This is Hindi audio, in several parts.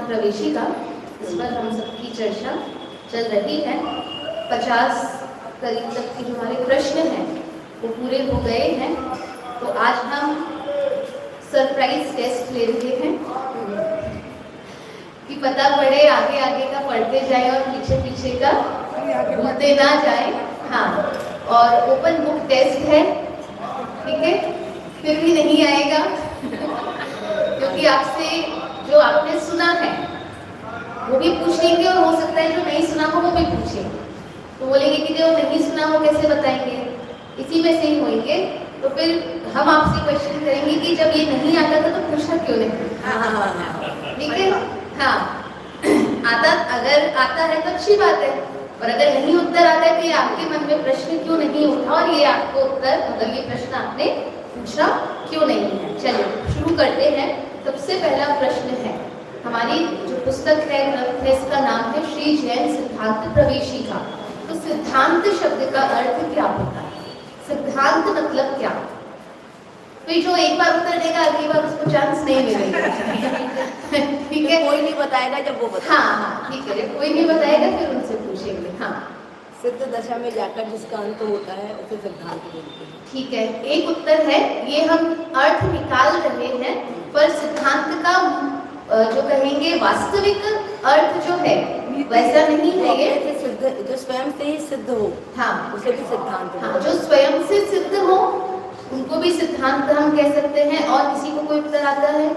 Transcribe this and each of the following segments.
प्रवेशिका, इस पर हम सबकी चर्चा चल रही है। 50 करीब तक के जो हमारे प्रश्न हैं वो पूरे हो गए हैं। तो आज हम सरप्राइज टेस्ट ले रहे हैं कि पता पड़े, आगे आगे का पढ़ते जाए और पीछे पीछे का भूलते ना जाए। हाँ, और ओपन बुक टेस्ट है, ठीक है। फिर भी नहीं आएगा क्योंकि आपसे जो आपने सुना है वो भी पूछेंगे और हो सकता है जो नहीं सुना हो वो भी पूछेंगे। तो बोलेंगे कि जो नहीं सुना हो कैसे बताएंगे, इसी में से ही होंगे। तो फिर हम आपसे क्वेश्चन करेंगे कि जब ये नहीं आता था तो पूछा क्यों नहीं। ठीक है, हाँ। अगर आता है तो अच्छी बात है, और अगर नहीं उत्तर आता है तो ये आपके मन में प्रश्न क्यों नहीं उठा और ये आपको उत्तर, मतलब ये प्रश्न आपने पूछा क्यों नहीं है। चलिए शुरू करते हैं। सबसे पहला प्रश्न है, हमारी जो पुस्तक है, ग्रंथ है, इसका नाम है श्री जैन सिद्धांत प्रवेशिका। तो सिद्धांत शब्द का अर्थ क्या होता है? सिद्धांत मतलब क्या? तो जो एक बार उत्तर देगा अगली बार उसको चांस नहीं मिलेगा। ठीक है, कोई नहीं बताएगा जब वो बताएगा। हाँ, ठीक है, कोई नहीं बताएगा फिर उनसे पूछेंगे। हाँ, सिद्ध दशा में जाकर जिसका अंत होता है उसे सिद्धांत बोलते हैं। ठीक है, एक उत्तर है, ये हम अर्थ निकाल रहे हैं, पर सिद्धांत का जो कहेंगे वास्तविक अर्थ जो है वैसा नहीं है ये। सिद्ध जो स्वयं से ही सिद्ध हो, हाँ, उसे भी सिद्धांत। हाँ, जो स्वयं से सिद्ध हो उनको भी सिद्धांत हम कह सकते हैं। और किसी को कोई उत्तर आता है?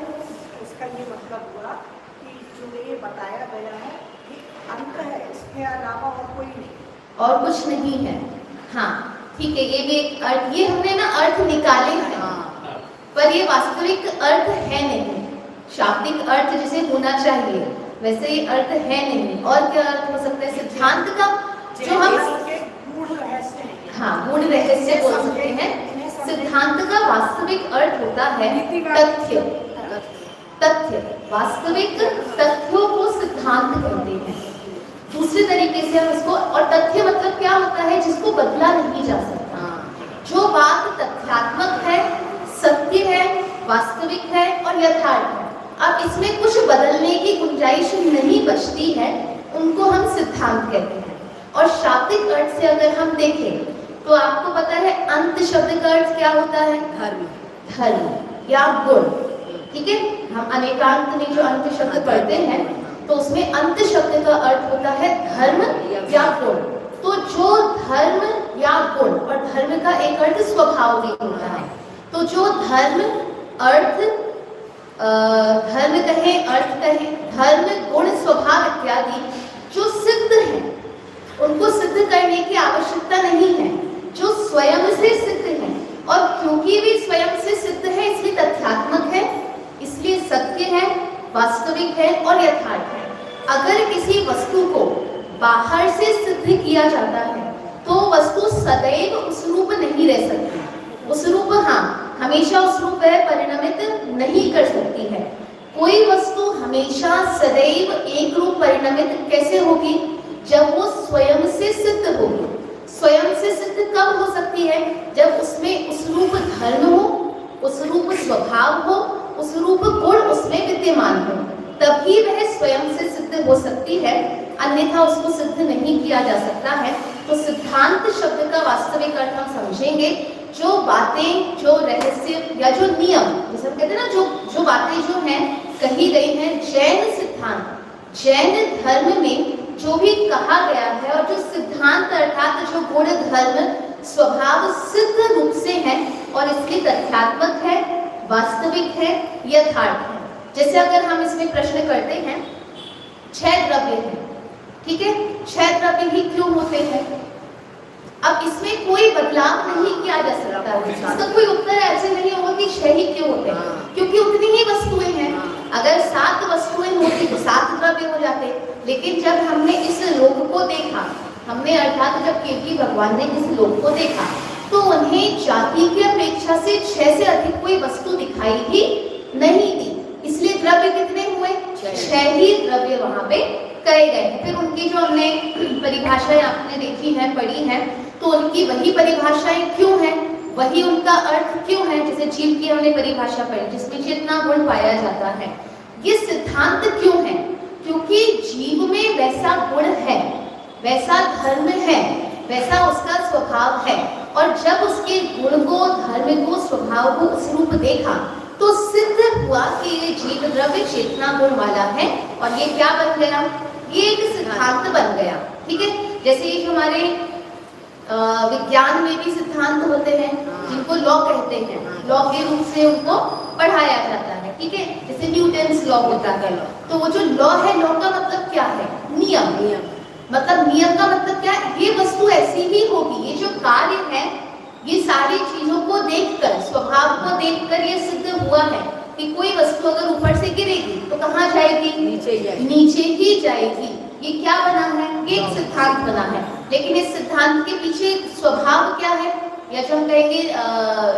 इसका ये मतलब हुआ कि जो ये बताया गया है ये अंत है, इसके अलावा और कोई नहीं, और कुछ नहीं है। हाँ, ठीक है, ये भी एक अर्थ, ये हमने ना अर्थ निकाले हैं, पर ये वास्तविक अर्थ है नहीं। शाब्दिक अर्थ जिसे होना चाहिए वैसे ये अर्थ है नहीं। और क्या अर्थ हो सकता है सिद्धांत का? जो हम गूढ़ रहस्य है। हाँ, गूढ़ रहस्य बोल सकते हैं। सिद्धांत का वास्तविक अर्थ होता है तथ्य। तथ्य, वास्तविक तथ्यों को सिद्धांत कहते हैं। दूसरे तरीके से हम इसको, और तथ्य मतलब क्या होता है? जिसको बदला नहीं जा सकता। जो बात तथ्यात्मक है, सत्य है, वास्तविक है और यथार्थ है, अब इसमें कुछ बदलने की गुंजाइश नहीं बचती है, उनको हम सिद्धांत कहते हैं। और शाब्दिक अर्थ से अगर हम देखें तो आपको पता है अंत शब्द का अर्थ क्या होता है? धर्म, धर्म या गुण। ठीक है, हम अनेकांत में जो अंत शब्द पढ़ते हैं तो उसमें अंत शब्द का अर्थ होता है धर्म या गुण। तो जो धर्म या गुण, और धर्म का एक अर्थ स्वभाव भी होता है। तो जो धर्म, अर्थ, धर्म कहें, अर्थ कहें, धर्म, गुण, स्वभाव इत्यादि जो सिद्ध है उनको सिद्ध करने की आवश्यकता नहीं है, जो स्वयं से सिद्ध है। और क्योंकि वे स्वयं से सिद्ध है इसलिए तथ्यात्मक है, इसलिए सत्य है, वास्तविक है और यथार्थ है। अगर किसी वस्तु को बाहर से सिद्ध किया जाता है तो वस्तु सदैव उस रूप नहीं रह सकती। उस रूप, हाँ, हमेशा उस रूप वह परिणमित नहीं कर सकती है। कोई वस्तु हमेशा सदैव एक रूप परिणमित कैसे होगी? जब वो स्वयं से सिद्ध होगी। स्वयं से सिद्ध कब हो सकती है? जब उसमें उस रूप धर्म हो, उस रूप स्वभाव हो, उस रूप गुण उसमें विद्यमान हो, तभी वह स्वयं से सिद्ध हो सकती है, अन्यथा उसको सिद्ध नहीं किया जा सकता है। तो सिद्धांत शब्द का वास्तविक अर्थ हम समझेंगे, जो बातें, जो रहस्य या जो नियम, जैसे हम कहते हैं ना, जो बातें जो हैं कही गई हैं जैन सिद्धांत, जैन धर्म में जो भी कहा गया है, और जो सिद्धांत अर्थात जो गुण धर्म स्वभाव सिद्ध रूप से है और इसलिए तथ्यात्मक है, वास्तविक है, यथार्थ है। जैसे अगर हम इसमें प्रश्न करते हैं, 6 द्रव्य हैं, ठीक है, 6 द्रव्य ही क्यों होते हैं? अब इसमें कोई बदलाव नहीं किया जा सकता है, इसका कोई उत्तर ऐसे नहीं होगा कि 6 ही क्यों होते हैं, क्योंकि उतनी ही वस्तुएं हैं। अगर 7 वस्तुएं होती तो 7 द्रव्य हो जाते, लेकिन जब हमने इस लोक को देखा, हमने अर्थात जब केवल भगवान ने इस लोक को देखा, तो उन्हें जाति की अपेक्षा से 6 से अधिक कोई वस्तु दिखाई ही नहीं दी, इसलिए द्रव्य कितने हुए? 6 ही द्रव्य वहां पे कहे गए। फिर उनकी जो हमने परिभाषाएं आपने देखी हैं, पढ़ी हैं, तो उनकी वही परिभाषाएं क्यों हैं, वही उनका अर्थ क्यों है? जैसे जीव की हमने परिभाषा पढ़ी, जिसमें जितना गुण पाया जाता है, ये सिद्धांत क्यों है? क्योंकि जीव में वैसा गुण है, वैसा धर्म है, वैसा उसका स्वभाव है, और जब उसके गुण को, धर्म को, स्वभाव को उस रूप देखा, तो सिद्ध हुआ कि ये जीव द्रव्य चेतना गुण वाला है, और ये क्या बन गया? ये एक सिद्धांत बन गया, ठीक है। जैसे ये जो हमारे विज्ञान में भी सिद्धांत होते हैं, जिनको लॉ कहते हैं, लॉ के रूप से उनको पढ़ाया जाता है, ठीक है। जैसे न्यूटन्स लॉ होता है, तो वो जो लॉ है, लॉ का मतलब क्या है? नियम। मतलब नियम का मतलब क्या है? ये वस्तु ऐसी ही होगी, ये जो कार्य है, ये सारी चीजों को देखकर, स्वभाव को देखकर ये सिद्ध हुआ है कि कोई वस्तु अगर ऊपर से गिरेगी तो कहाँ जाएगी? नीचे ही जाएगी। ये क्या बना है? ये एक सिद्धांत बना है, लेकिन इस सिद्धांत के पीछे स्वभाव क्या है, या जो हम कहेंगे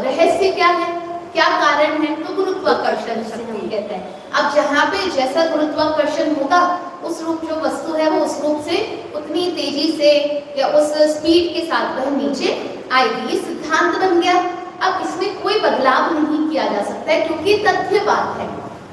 रहस्य क्या है, क्या कारण है? तो गुरुत्वाकर्षण जिसे हम कहते हैं। अब जहाँ पे जैसा गुरुत्वाकर्षण होगा, उस रूप जो वस्तु है वो उस रूप से उतनी तेजी से या उस स्पीड के साथ वह नीचे आएगी। ये सिद्धांत बन गया। अब इसमें कोई बदलाव नहीं किया जा सकता है, क्योंकि तथ्य बात है,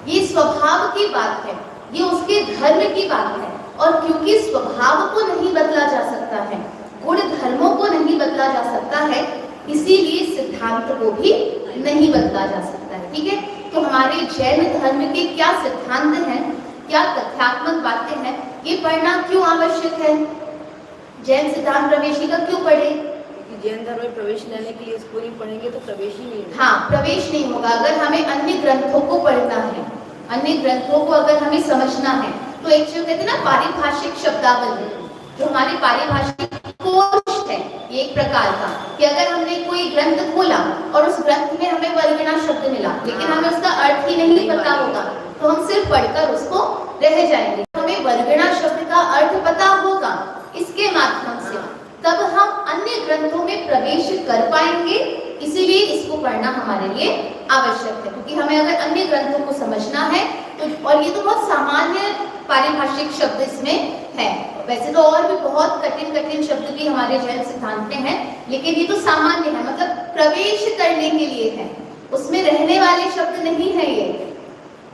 ये स्वभाव की बात है, ये उसके धर्म की बात है, और क्योंकि स्वभाव को नहीं बदला जा सकता है, गुण धर्मों को नहीं बदला जा सकता है, इसीलिए सिद्धांत को भी नहीं बदला जा सकता है, ठीक है। तो हमारे जैन धर्म के क्या सिद्धांत हैं, क्या तथ्यात्मक बातें हैं, ये पढ़ना क्यों आवश्यक है? जैन सिद्धांत प्रवेशिका क्यों पढ़े? जैन धर्म में प्रवेश लेने के लिए इसको नहीं पढ़ेंगे तो प्रवेश ही नहीं होगा। हाँ, प्रवेश नहीं होगा। अगर हमें अन्य ग्रंथों को पढ़ना है, अन्य ग्रंथों को अगर हमें समझना है, तो एक जो कहते हैं ना पारिभाषिक शब्दावली, जो हमारी पारिभाषिक कोश है, एक प्रकार का, कि अगर हमने कोई ग्रंथ खोला और उस ग्रंथ में हमें वर्गना शब्द मिला, लेकिन हमें उसका अर्थ ही नहीं पता होगा, तो हम सिर्फ पढ़कर उसको रह जाएंगे। हमें वर्गना शब्द का अर्थ पता होगा, इसके माध्यम से तब हम अन्य ग्रंथों में प्रवेश कर पाएंगे। इसीलिए इसको पढ़ना हमारे लिए आवश्यक है, क्योंकि हमें अगर अन्य ग्रंथों को समझना है तो, और ये तो बहुत सामान्य पारिभाषिक शब्द इसमें है, वैसे तो और भी बहुत कठिन कठिन शब्द भी हमारे जैन सिद्धांत में हैं, लेकिन ये तो सामान्य है, मतलब प्रवेश करने के लिए है, उसमें रहने वाले शब्द नहीं है ये,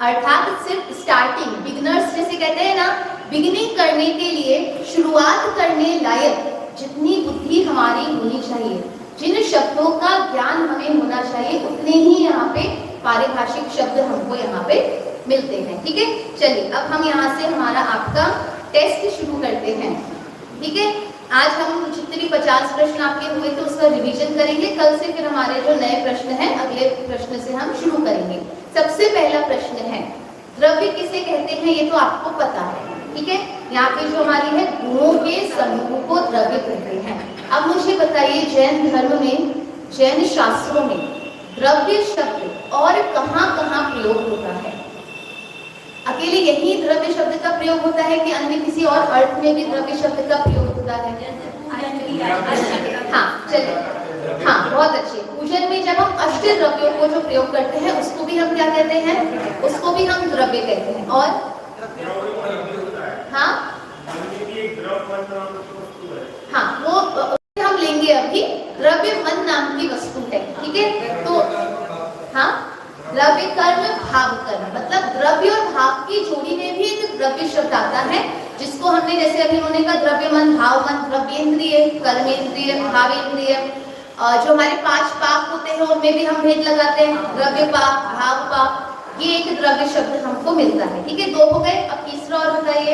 अर्थात सिर्फ स्टार्टिंग, बिगिनर्स जैसे कहते हैं ना, बिगिनिंग करने के लिए, शुरुआत करने लायक जितनी बुद्धि हमारी होनी चाहिए, जिन शब्दों का ज्ञान हमें होना चाहिए, उतने ही यहाँ पे पारिभाषिक शब्द हमको यहाँ पे मिलते हैं, ठीक है। चलिए अब हम यहाँ से हमारा आपका टेस्ट शुरू करते हैं, ठीक है। आज हम जितने भी 50 प्रश्न आपके हुए थे उसका रिवीजन करेंगे, कल से फिर हमारे जो नए प्रश्न हैं अगले प्रश्न से हम शुरू करेंगे। सबसे पहला प्रश्न है, द्रव्य किसे कहते हैं? ये तो आपको पता है, ठीक है। यहाँ पे जो हमारी है, गुणों के समूह को द्रव्य कहते हैं। अब मुझे बताइए, जैन धर्म में, जैन शास्त्रों में द्रव्य शब्द और कहाँ-कहाँ प्रयोग होता है? अकेले यही द्रव्य शब्द का प्रयोग होता है कि अन्य किसी और अर्थ में भी द्रव्य शब्द का प्रयोग होता है? हाँ, चलिए हाँ, बहुत अच्छे। पूजन में जब हम अष्ट द्रव्यों को जो प्रयोग करते हैं उसको भी हम क्या कहते हैं? उसको भी हम द्रव्य कहते हैं। और हाँ हाँ, वो हम लेंगे अभी। द्रव्य मन नाम की वस्तु है, ठीक है। तो हाँ, द्रव्य कर्म भाव कर्म, मतलब द्रव्य और भाव की जोड़ी में भी एक द्रव्य शब्द आता है, जिसको हमने जैसे अभी उन्होंने कहा द्रव्य मन, भाव मन, द्रव्येंद्रिय, कर्मेंद्रिय, भावेंद्रिय। जो हमारे 5 पाप होते हैं उनमें भी हम भेद लगाते हैं, द्रव्य पाप, भाव पाप। ये एक द्रव्य शब्द हमको मिलता है, ठीक है। 2 हो गए, अब तीसरा और बताइए।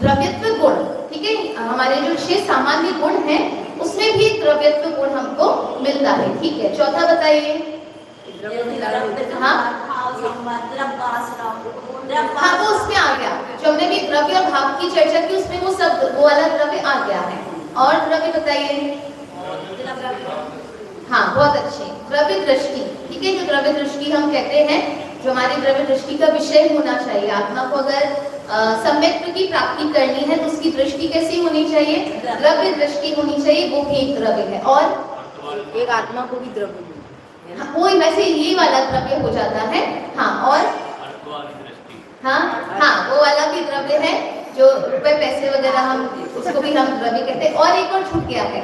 द्रव्यत्व गुण, ठीक है। हमारे जो 6 सामान्य गुण हैं उसमें भी द्रव्यत्व गुण हमको मिलता है, ठीक है। चौथा बताइए। हाँ हाँ, वो उसमें आ गया, जो हमने भी द्रव्य और भाव की चर्चा की उसमें वो सब वो वाला द्रव्य आ गया है। और द्रव्य बताइए। हाँ, बहुत अच्छे। द्रव्य दृष्टि, ठीक है। जो द्रव्य दृष्टि हम कहते हैं, जो हमारी द्रव्य दृष्टि का विषय होना चाहिए। आत्मा को अगर सम्यक्त्व की प्राप्ति करनी है तो उसकी दृष्टि कैसी होनी चाहिए? द्रव्य दृष्टि होनी चाहिए, वो भी एक द्रव्य है। और एक आत्मा को भी द्रव्य हाँ, वो वैसे ये वाला द्रव्य हो जाता है। हाँ, और हाँ हाँ, वो वाला भी द्रव्य है, जो रुपए पैसे वगैरह हम उसको भी हम द्रव्य कहते हैं। और एक और छूट गया है,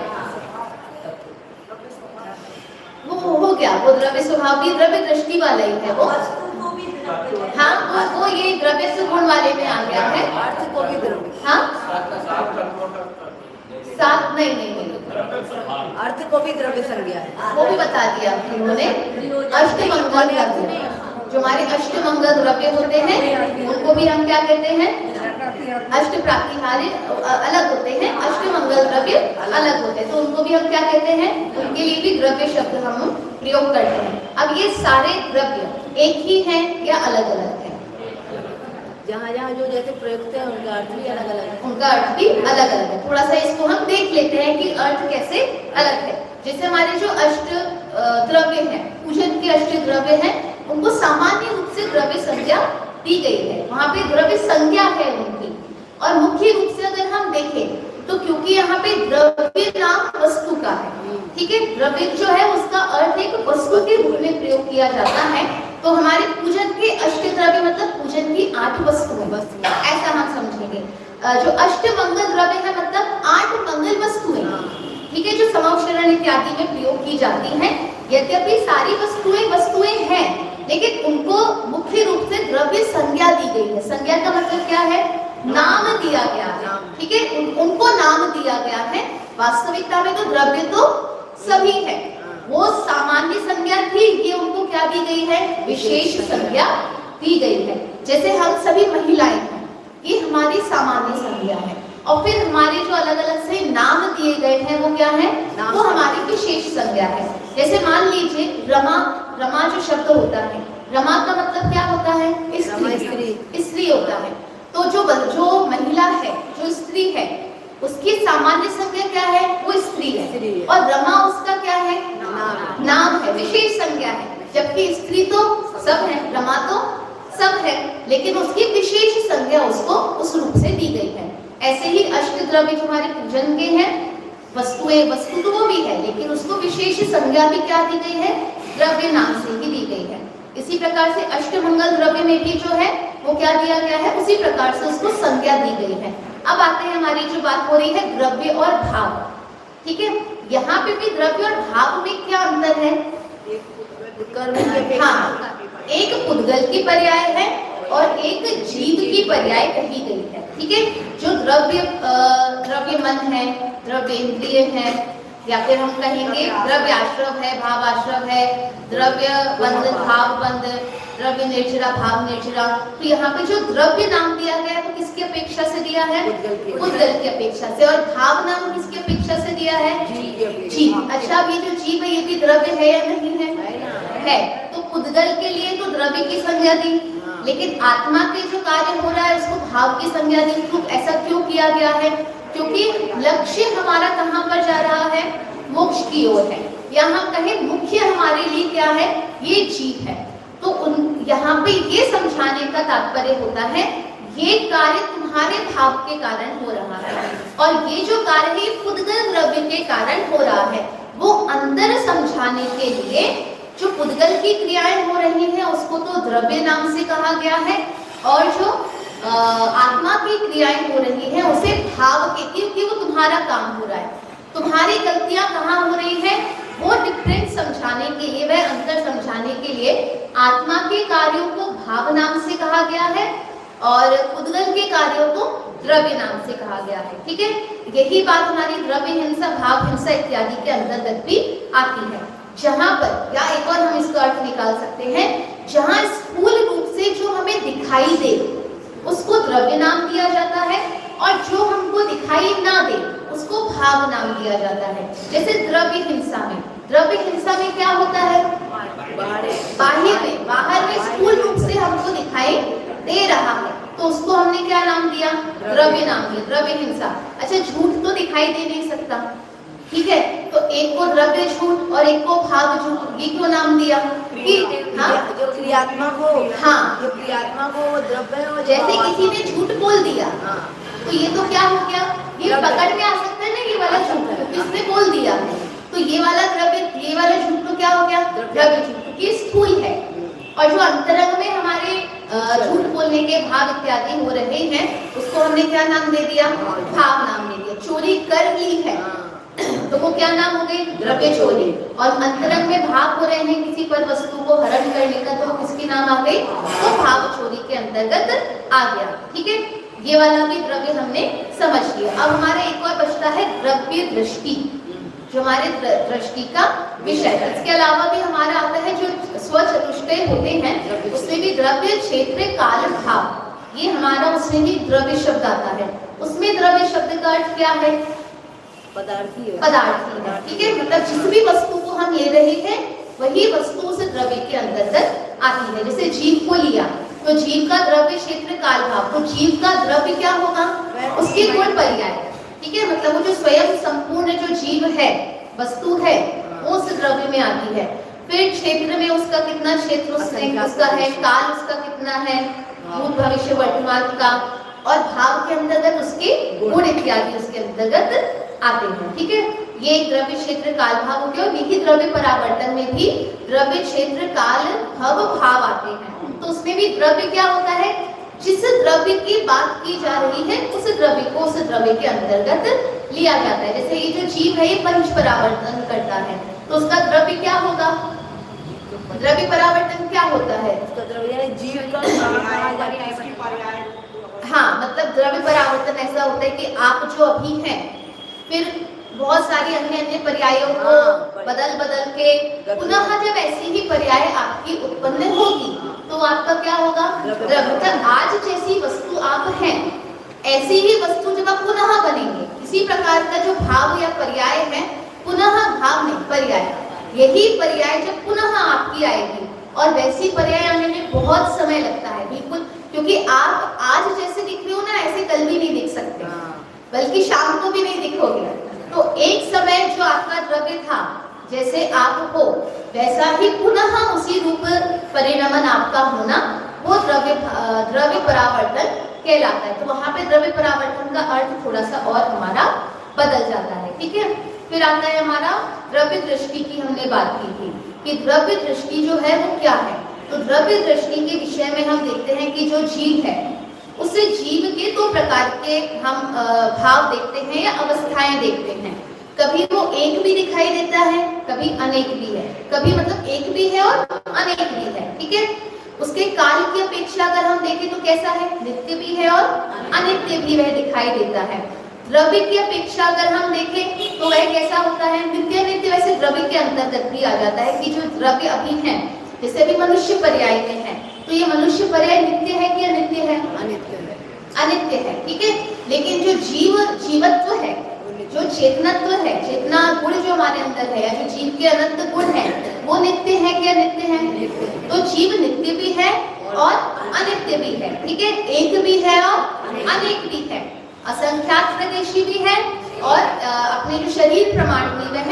वो हो गया, वो द्रव्य स्वभाव भी द्रव्य दृष्टि वाला ही है वो। हाँ, वो ये द्रव्य से गुण वाले में आ गया है। अर्थ को भी द्रव्य। हाँ, 7 नहीं, अर्थ को भी द्रव्य संज्ञा है, वो भी बता दिया उन्होंने। अष्टमंगल द्रव्य, जो हमारे अष्टमंगल द्रव्य होते हैं उनको भी हम क्या कहते हैं? अष्ट प्रातिहार्य अलग होते हैं, अष्टमंगल द्रव्य अलग होते हैं, तो उनको भी हम क्या कहते हैं? उनके लिए भी द्रव्य शब्द हम प्रयोग करते हैं। अब ये सारे द्रव्य एक ही हैं या अलग अलग हैं? जहाँ जहाँ जो जैसे प्रयुक्त है उनका अर्थ भी अलग अलग है। उनका अर्थ भी अलग अलग है। थोड़ा सा इसको हम देख लेते हैं कि अर्थ कैसे अलग है। जैसे हमारे जो अष्ट द्रव्य हैं, पूजन के अष्ट द्रव्य हैं, उनको सामान्य रूप से द्रव्य संज्ञा दी गई है, वहाँ पे द्रव्य संज्ञा है उनकी। और मुख्य रूप से अगर हम देखें तो क्योंकि यहाँ पे द्रव्य नाम वस्तु का है, ठीक है। द्रव्य जो है उसका अर्थ एक वस्तु के रूप में प्रयोग किया जाता है। तो हमारे पूजन के अष्ट द्रव्य मतलब पूजन की 8 वस्तुएं, ऐसा हम समझेंगे। जो अष्ट मंगल द्रव्य है मतलब 8 मंगल वस्तुएं, ठीक है, जो समौशरण इत्यादि में प्रयोग की जाती हैं। यद्यपि सारी वस्तुएं हैं, लेकिन उनको मुख्य रूप से द्रव्य संज्ञा दी गई है। संज्ञा का मतलब क्या है? नाम दिया गया है, ठीक है। उनको नाम दिया गया है। वास्तविकता में तो द्रव्य तो सभी है, वो सामान्य संज्ञा थी, ये उनको क्या दी गई है? विशेष संज्ञा दी गई है। जैसे हम सभी महिलाएं हैं, ये हमारी सामान्य संज्ञा है। और फिर हमारे जो अलग अलग से नाम दिए गए हैं वो क्या है? वो हमारी विशेष संज्ञा है। जैसे मान लीजिए रमा, रमा जो शब्द होता है, रमा का मतलब क्या होता है? स्त्री होता है। तो जो महिला है, जो स्त्री है, उसकी सामान्य संज्ञा क्या है? वो स्त्री है। और रमा उसका क्या है? नाम है, विशेष संज्ञा है। जबकि स्त्री तो सब है, रमा तो सब है, लेकिन उसकी विशेष संज्ञा उसको उस रूप से दी गई है। ऐसे ही अष्ट द्रव्य जो हमारे पूजन के हैं, वस्तु तो वो भी है, लेकिन उसको विशेष संज्ञा भी क्या दी गई है? द्रव्य नाम से ही दी गई है। इसी प्रकार से अष्टमंगल द्रव्य में भी जो है वो क्या दिया गया है? उसी प्रकार से उसको संज्ञा दी गई है। अब आते हैं, हमारी जो बात हो रही है द्रव्य और भाव, ठीक है। यहाँ पे भी द्रव्य और भाव में क्या अंतर है? हाँ, एक पुद्गल की पर्याय है और एक जीव की पर्याय कही गई है, ठीक है। जो द्रव्य मन है, द्रव्येंद्रिय है, या फिर हम कहेंगे द्रव्य आश्रव है, भाव आश्रव है, द्रव्य बंध, भाव बंध, द्रव्य निर्जरा, भाव निर्जरा। तो यहाँ पे जो द्रव्य नाम दिया गया है वो किसकी अपेक्षा से दिया है? पुद्गल की अपेक्षा से। और भाव नाम किसकी अपेक्षा से दिया है? जीव। अच्छा, अब ये जो जीव है ये भी द्रव्य है या नहीं है? तो पुद्गल के लिए तो द्रव्य की संज्ञा दी, लेकिन आत्मा के जो कार्य हो रहा है उसको भाव की संज्ञा दी। तो ऐसा क्यों किया गया है? क्योंकि लक्ष्य हमारा कहाँ पर जा रहा है? मोक्ष की ओर है। यहाँ कहें मुख्य हमारे लिए क्या है? ये जीव है। तो यहाँ पे ये समझाने का तात्पर्य होता है ये कार्य तुम्हारे भाव के कारण हो रहा है, और ये जो कार्य है पुद्गल द्रव्य के कारण हो रहा है। वो अंदर समझाने के लिए जो पुद्गल की क्रियाएं हो रही हैं उसको तो द्रव्य नाम से कहा गया है, और जो आत्मा की क्रियाएं हो रही हैं उसे भाव के, क्योंकि वो तुम्हारा काम हो रहा है। तुम्हारी गलतियां कहाँ हो रही है वो डिफरेंस समझाने के लिए, वह अंतर समझाने के लिए आत्मा के कार्यों को भाव नाम से कहा गया है और पुद्गल के कार्यों को द्रव्य नाम से कहा गया है। ठीक है, यही बात हमारी द्रव्य हिंसा, भाव हिंसा इत्यादि के अंतर्गत भी आती है, जहां पर, या एक और हम इसका अर्थ निकाल सकते हैं, जहां स्थूल रूप से जो हमें दिखाई दे उसको द्रव्य नाम दिया जाता है, और जो हमको दिखाई ना दे उसको भाव नाम दिया जाता है। जैसे द्रव्य हिंसा में क्या होता है, बाहर में स्थूल रूप से हमको दिखाई दे रहा है तो उसको हमने क्या नाम दिया, द्रव्य नाम दिया, द्रव्य हिंसा। अच्छा, झूठ तो दिखाई दे नहीं सकता, ठीक है, तो एक को द्रव्य झूठ और एक को भाव झूठ, ये क्यों नाम दिया कि जो क्रियात्मक हो, हाँ, जो क्रियात्मक हो वो द्रव्य हो। जैसे किसी ने झूठ बोल दिया तो ये तो क्या हो गया, ये पकड़ में आ सकता है ना, ये वाला झूठ किसने बोल दिया है, तो ये वाला द्रव्य, ये वाला झूठ तो क्या हो गया, द्रव्य झूठ, क्योंकि स्थूल है। और जो अंतरंग में हमारे झूठ बोलने के भाव इत्यादि हो रहे हैं उसको हमने क्या नाम दे दिया, भाव नाम दे दिया। चोरी कर ली है तो वो क्या नाम हो गई, द्रव्य चोरी। और अंतरंग में भाव हो रहे हैं किसी पर वस्तु को हरण करने का, तो वो किसकी नाम आ गई, तो भाव चोरी के अंतर्गत आ गया। ठीक है, ये वाला भी द्रव्य हमने समझ लिया। अब हमारा एक और बचता है द्रव्य दृष्टि, जो हमारे दृष्टि का विषय है। इसके अलावा भी हमारा आता है जो स्वचतुष्टय होते हैं, उसमें भी द्रव्य, क्षेत्र, काल, भाव, ये हमारा उसमें भी द्रव्य शब्द आता है। उसमें द्रव्य शब्द का अर्थ क्या है, पदार्थी है, ठीक है, मतलब जिस भी वस्तु को हम ले रहे हैं वही वस्तु उस द्रव्य के अंतर्गत आती है। जैसे जीव को लिया तो जीव का द्रव्य क्षेत्र काल भाव, तो जीव का द्रव्य क्या होगा, उसके गुण पर्याय, ठीक है, मतलब वो जो स्वयं संपूर्ण जो जीव है, वस्तु है, वो उस द्रव्य में आती है। फिर क्षेत्र में उसका कितना क्षेत्र उसका है, काल उसका कितना है, भूत भविष्य वर्तमान का, और भाव के अंतर्गत उसके गुण इत्यादि उसके अंतर्गत आते हैं। ठीक है, ये द्रव्य क्षेत्र काल भाव हो गया। और यही द्रव्य परावर्तन में भी द्रव्य क्षेत्र काल भव भाव आते हैं। तो उसमें भी द्रव्य क्या होता है, जिस द्रव्य की बात की जा रही है उस द्रव्य को उस द्रव्य के अंतर्गत लिया जाता है। जैसे ये जो जीव है ये पंच परावर्तन करता है, तो उसका द्रव्य क्या होगा, द्रव्य परावर्तन क्या होता है, उसका द्रव्य जीव का पर्याय। हाँ, मतलब द्रव्य परावर्तन ऐसा होता है कि आप जो अभी हैं फिर बहुत सारी अन्य पर्यायों को बदल बदल के पुनः जब ऐसी ही पर्याय आपकी उत्पन्न होगी तो आपका क्या होगा, द्रव्य। आज जैसी वस्तु आप हैं ऐसी ही वस्तु जब आप पुनः बनेंगे, इसी प्रकार का जो भाव या पर्याय है, पुनः भाव नहीं पर्याय, यही पर्याय जब पुनः आपकी आएगी, और वैसी पर्याय आने में बहुत समय लगता है बिल्कुल, क्योंकि आप आज जैसे दिख रहे हो ना ऐसे कल भी नहीं दिख सकते, बल्कि शाम को भी नहीं दिखोगे। तो एक समय जो आपका द्रव्य था, जैसे आप हो वैसा ही पुनः उसी रूप परिणमन आपका होना, वो द्रव्य परावर्तन कहलाता है। तो वहां पे द्रव्य परावर्तन का अर्थ थोड़ा सा और हमारा बदल जाता है। ठीक है, फिर आता है हमारा द्रव्य दृष्टि की हमने बात की थी कि द्रव्य दृष्टि जो है वो क्या है। तो द्रव्य दृष्टि के विषय में हम देखते हैं कि जो जीव है उस जीव के दो प्रकार के हम भाव देखते हैं या अवस्थाएं देखते हैं। कभी वो एक भी दिखाई देता है, कभी अनेक भी है, कभी मतलब एक भी है और अनेक भी है। ठीक है, उसके काल की अपेक्षा अगर हम देखें तो कैसा है, नित्य भी है और अनित्य भी वह दिखाई देता है। द्रव्य की अपेक्षा अगर हम देखें तो वह कैसा होता है, नित्य नित्य वैसे द्रव्य के अंतर्गत भी आ जाता है कि जो द्रव्य अभी है, जैसे अभी मनुष्य पर्याय में है, तो ये मनुष्य पर्याय नित्य है कि अनित्य है, अनित्य है। ठीक है, लेकिन जो जीवत्व है, जो चेतनत्व है, चेतना गुण जो हमारे अंदर है, या जो जीव के अनंत गुण है, वो नित्य है कि अनित्य है। तो जीव नित्य भी है और अनित्य भी है। ठीक है, एक भी है और अनेक भी है, असंख्यात प्रदेशी भी है, और अपने जो शरीर प्रमाण भी वह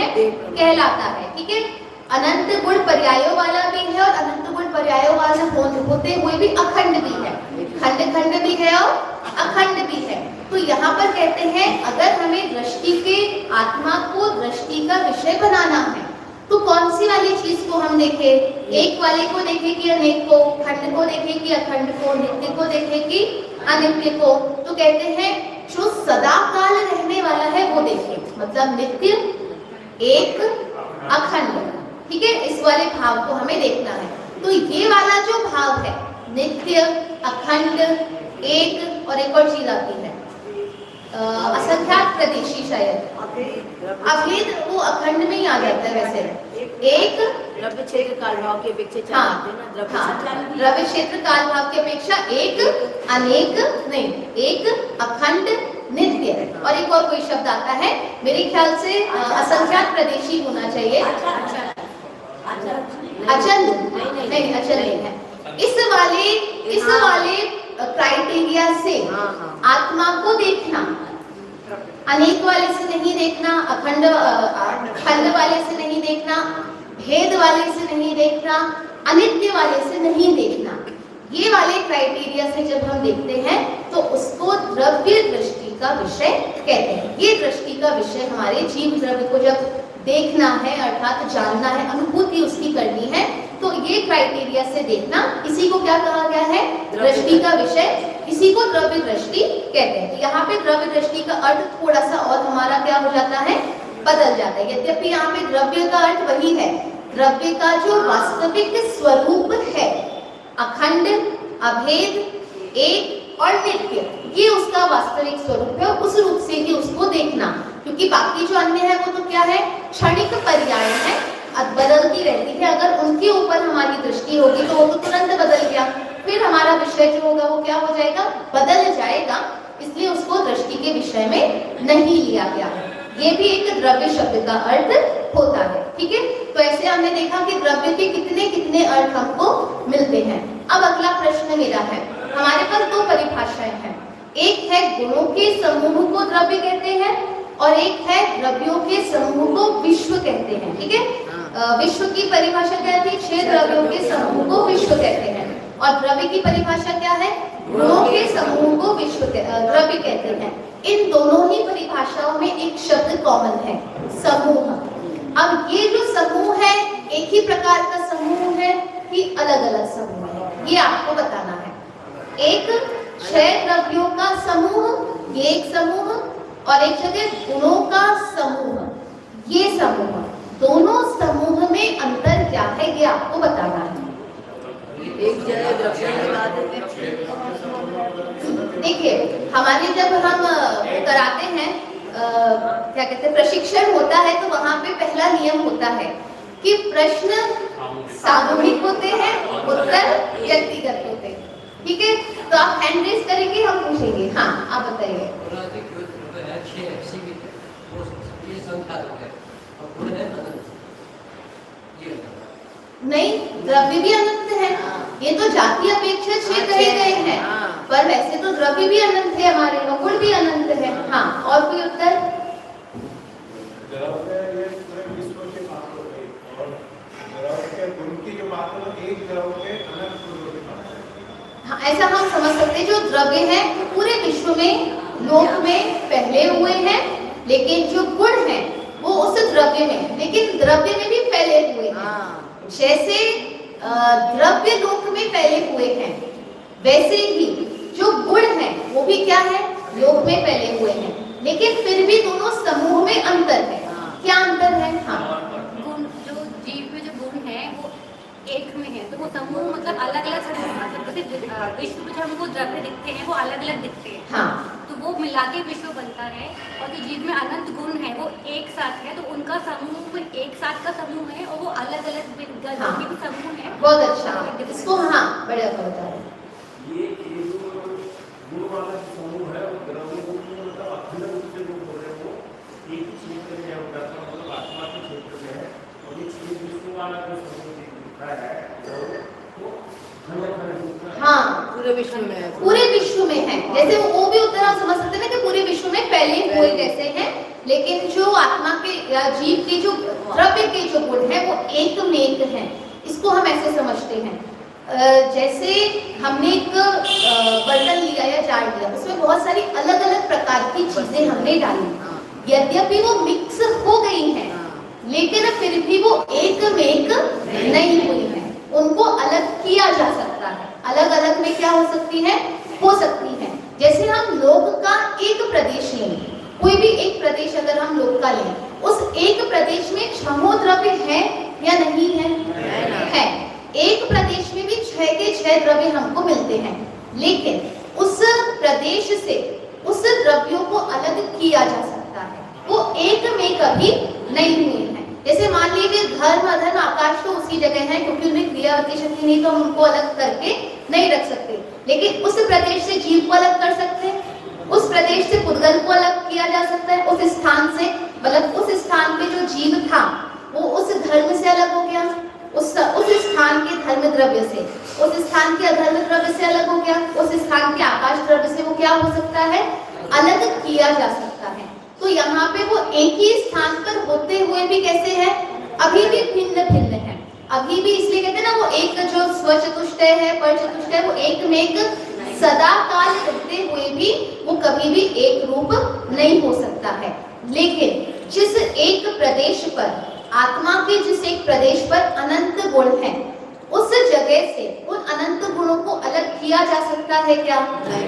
कहलाता है। ठीक है, अनंत गुण पर्यायों वाला भी है और अनंत गुण पर्यायों वाला होते हुए भी अखंड भी है। खंड खंड खंड भी है और अखंड भी है। तो यहाँ पर कहते हैं अगर हमें दृष्टि के आत्मा को दृष्टि का विषय बनाना है तो कौन सी वाली चीज को हम देखें? एक वाले को देखें कि अनेक को, खंड को देखें कि अखंड को, नित्य को देखें कि अनित्य को। तो कहते हैं जो सदा काल रहने वाला है वो देखें, मतलब नित्य, एक, अखंड। ठीक है, इस वाले भाव को हमें देखना है। तो ये वाला जो भाव है नित्य, अखंड, एक और एक और चीज आती है असंख्यात प्रदेशी, शायद अभेद, वो अखंड में ही आ जाता है। वैसे एक द्रव्य क्षेत्र काल भाव की अपेक्षा, हाँ, द्रव्य क्षेत्र काल भाव की अपेक्षा एक, अनेक नहीं, एक, अखंड, नित्य और एक और कोई शब्द आता है मेरे ख्याल से असंख्यात प्रदेशी होना चाहिए। अचल नहीं, अचल नहीं है। इस वाले क्राइटेरिया से आत्मा को देखना, अनेक वाले से नहीं देखना, खंड वाले से नहीं देखना, भेद वाले से नहीं देखना, अनित्य वाले से नहीं देखना। ये वाले क्राइटेरिया से जब हम देखते हैं तो उसको द्रव्य दृष्टि का विषय कहते हैं। ये दृष्टि का विषय हमारे जीव द्रव्य को जब देखना है अर्थात जानना है, अनुभूति उसकी करनी है, तो ये क्राइटेरिया से देखना, इसी को क्या कहा गया है? दृष्टि का विषय। इसी को द्रव्य दृष्टि कहते हैं। तो यहाँ पे द्रव्य दृष्टि का अर्थ थोड़ा सा और हमारा क्या हो जाता है? बदल जाता है। यद्यपि यहाँ पे द्रव्य का अर्थ वही है, द्रव्य का जो वास्तविक स्वरूप है, अखंड, अभेद, एक और नित्य, ये उसका वास्तविक स्वरूप है। उस रूप से ही उसको देखना, क्योंकि बाकी जो अन्य है वो तो क्या है? क्षणिक पर्याय है, बदलती रहती है। अगर उनके ऊपर हमारी दृष्टि होगी तो वो तो तुरंत बदल गया, फिर हमारा विषय जो होगा वो क्या हो जाएगा? बदल जाएगा। इसलिए उसको दृष्टि के विषय में नहीं लिया गया। ये भी एक द्रव्य शब्द का अर्थ होता है। ठीक है, तो ऐसे हमने देखा कि द्रव्य के कितने कितने अर्थ हमको मिलते हैं। अब अगला प्रश्न मेरा है, हमारे पास दो परिभाषाएं हैं। एक है गुणों के समूह को द्रव्य कहते हैं और एक है द्रव्यों के समूह को विश्व कहते हैं। ठीक है, विश्व की परिभाषा क्या थी? 6 द्रव्यों के समूह को विश्व कहते हैं। और द्रव्य की परिभाषा क्या है? गुणों के समूह को विश्व द्रव्य कहते हैं। इन दोनों ही परिभाषाओं में एक शब्द कॉमन है, समूह। अब ये जो समूह है एक ही प्रकार का समूह है कि अलग अलग समूह है, ये आपको बताना है। एक 6 द्रव्यों का समूह, ये एक समूह, और एक जगह गुणों का समूह, ये समूह। दोनों समूह में अंतर क्या है ये आपको बताना है। एक जगह द्रव्य लगा देते। देखिए, हमारे जब हम कराते हैं क्या कहते हैं, प्रशिक्षण होता है, तो वहाँ पे पहला नियम होता है कि प्रश्न सामूहिक होते हैं, उत्तर व्यक्तिगत होते हैं। ठीक है, तो आप हैंड रेज करेंगे, हम पूछेंगे। हाँ, आप बताइए। नहीं, द्रव्य भी अनंत है। ये तो जाति अपेक्षा 6 कहे गए हैं, पर वैसे तो द्रव्य भी अनंत है हमारे, गुण भी अनंत है। हाँ, और कोई उत्तर? हाँ, ऐसा हम समझ सकते हैं, जो द्रव्य है पूरे विश्व में, लोक में फैले हुए हैं, लेकिन जो गुण है वो उस द्रव्य में, लेकिन द्रव्य में भी फैले हुए हैं। जैसे द्रव्य लोक में फैले हुए हैं, वैसे ही जो गुण है वो भी क्या है? लोक में फैले हुए हैं, लेकिन फिर भी दोनों समूह में अंतर है। क्या अंतर है? हाँ, गुण, जो जीव में जो गुण है वो एक में है, तो वो समूह मतलब अलग अलग विश्व में जो हमको द्रव्य दिखते हैं वो अलग अलग दिखते हैं। हाँ, तो वो मिला के विश्व बनता है। और जो जीव में अनंत गुण है वो एक साथ है, तो उनका समूह एक साथ का समूह है, और वो अलग अलग भी समूह है। बहुत अच्छा, इसको हाँ बड़े बता रहे हैं। ये जो गुण वाला समूह है, वो द्रव्य मतलब अखंड रूप से जो बोल रहे हो, एक ही क्षेत्र में होता है, मतलब आत्मा के क्षेत्र में है, और ये क्षेत्र विश्व वाला जो समूह दिखता है वो हाँ, पूरे विश्व में है। पूरे विश्व में है। जैसे वो भी उत्तर हम समझ सकते हैं कि पूरे विश्व में फैले हुए जैसे हैं, लेकिन जो आत्मा के या जीव के जो द्रव्य के जो गुण है वो एक में एक हैं। इसको हम ऐसे समझते हैं। जैसे हमने एक बर्तन लिया या जार लिया, उसमें बहुत सारी अलग अलग प्रकार की चीजें हमने डाली, यद्यपि वो मिक्स हो गई हैं, लेकिन फिर भी वो एक में एक नहीं हुई है, उनको अलग किया जा सकता है। अलग अलग में क्या हो सकती है? हो सकती है। जैसे हम लोक का एक प्रदेश लें, कोई भी एक प्रदेश अगर हम लोक का लें, उस एक प्रदेश में छहों द्रव्य है या नहीं है? है। एक प्रदेश में भी 6 के 6 द्रव्य हमको मिलते हैं, लेकिन उस प्रदेश से उस द्रव्यों को अलग किया जा सकता है, वो एक में कभी नहीं हुए हैं। जैसे मान लीजिए धर्म अधर्म आकाश तो उसी जगह है, क्योंकि उनमें क्रियावती शक्ति नहीं, तो हम उनको अलग करके नहीं रख सकते, लेकिन उस प्रदेश से जीव को अलग कर सकते हैं, उस प्रदेश से पुद्गल को अलग किया जा सकता है, उस स्थान से, मतलब उस स्थान पे जो जीव था वो उस धर्म से अलग हो गया, उस स्थान के धर्म द्रव्य से, उस स्थान के अधर्म द्रव्य से अलग हो गया, उस स्थान के आकाश द्रव्य से वो क्या हो सकता है? अलग किया जा सकता है। तो यहाँ पे वो एक ही स्थान पर होते हुए भी कैसे है? अभी भी भिन्न भिन्न है, अभी भी, इसलिए कहते हैं ना, वो एक जो स्वचतुष्टय है, परचतुष्टय, वो एक में एक सदा काल रहते हुए भी वो कभी भी एक रूप नहीं हो सकता है। लेकिन जिस एक प्रदेश पर, आत्मा के जिस एक प्रदेश पर अनंत गुण है, उस जगह से उन अनंत गुणों को अलग किया जा सकता है क्या?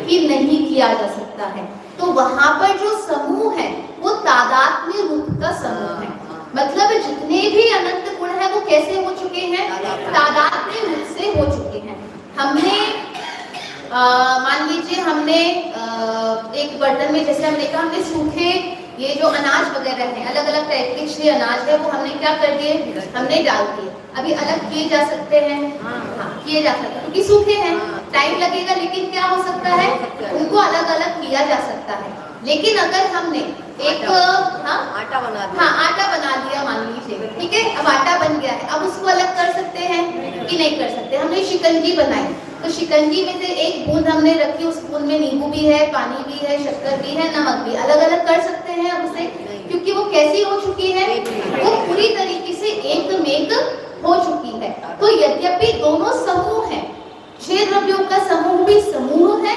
कि नहीं किया जा सकता है। तो वहां पर जो समूह है वो तादात्म्य रूप का समूह है, मतलब जितने भी अनंत गुण है वो कैसे हो चुके हैं? तादात्म्य रूप से हो चुके हैं। हमने मान लीजिए हमने एक बर्तन में, जैसे हमने कहा, हमने सूखे ये जो अनाज वगैरह है, अलग अलग टाइप के 6 अनाज है, वो हमने क्या कर दिए? हमने डाल दिए। अभी अलग किए जा सकते हैं? हाँ, किए जा सकते हैं, क्योंकि सूखे हैं, टाइम लगेगा, लेकिन क्या हो सकता है? उनको अलग अलग किया जा सकता है। लेकिन अगर हमने एक आटा बना दिया, आटा बना दिया मान लीजिए, ठीक है, अब आटा बन गया है, अब उसको अलग कर सकते हैं कि नहीं कर सकते? हमने शिकंजी बनाई, तो शिकंजी में से एक बूंद हमने रखी, उस बूंद में नींबू भी है, पानी भी है, शक्कर भी है, नमक भी, अलग अलग कर सकते हैं अब उसे? क्योंकि वो कैसी हो चुकी है? वो पूरी तरीके से एक में एक हो चुकी है। तो यद्यपि दोनों समूह हैं, 6 द्रव्यों का समूह भी समूह है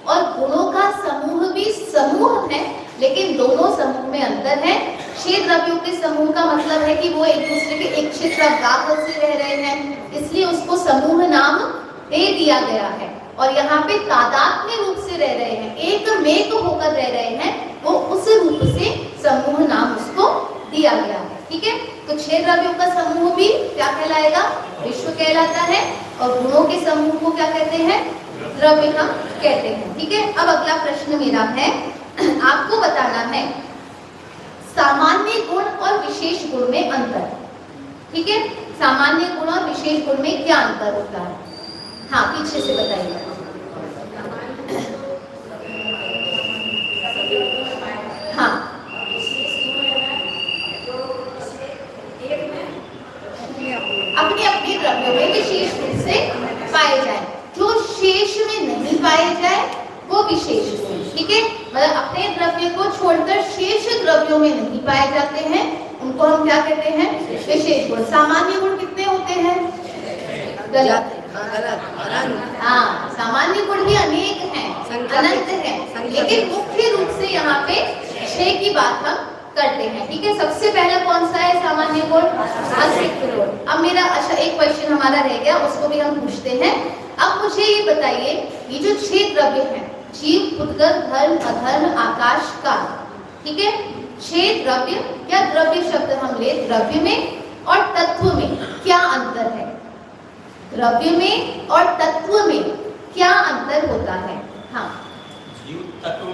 और गुणों का समूह भी समूह है, लेकिन दोनों समूह में अंतर है। 6 द्रव्यों के समूह का मतलब है कि वो एक दूसरे के एक क्षेत्र अवगाहन से रह रहे हैं, इसलिए उसको समूह नाम दे दिया गया है। और यहाँ पे तादात्म्य रूप से रह रहे हैं, एक में होकर रह रहे हैं, वो उस रूप से समूह नाम उसको दिया गया है। ठीक है, तो 6 द्रव्यों का समूह भी क्या कहलाएगा? विश्व कहलाता है, और गुणों के समूह को क्या कहते हैं? द्रव्य हम कहते हैं। ठीक है, अब अगला प्रश्न मेरा है, आपको बताना है सामान्य गुण और विशेष गुण में अंतर। ठीक है, सामान्य गुण और विशेष गुण में क्या अंतर होता है? हाँ, पीछे से बताइए। हाँ, अपने अपने द्रव्यों में विशेष रूप से पाए जाए, जो शेष में नहीं पाए जाए वो विशेष गुण। ठीक है, मतलब अपने द्रव्य को छोड़कर शेष द्रव्यों में नहीं पाए जाते हैं, उनको हम क्या कहते हैं? विशेष गुण। सामान्य गुण कितने होते हैं? गलत। हाँ, सामान्य गुण भी अनेक हैं, अनंत हैं, लेकिन मुख्य रूप से यहाँ पे 6 की बात हम करते हैं। ठीक है, सबसे पहला कौन सा है सामान्य गुण? अस्तित्व गुण। अब मेरा अच्छा एक क्वेश्चन हमारा रह गया, उसको भी हम पूछते हैं। अब मुझे ये बताइए, ये जो 6 द्रव्य हैं, जीव, पुद्गल, धर्म, अधर्म, आकाश, काल, ठीक है, 6 द्रव्य या द्रव्य शब्द हम ले, द्रव्य में और तत्व में क्या अंतर है? द्रव्य में और तत्व में क्या अंतर होता है? हाँ, जीव तत्व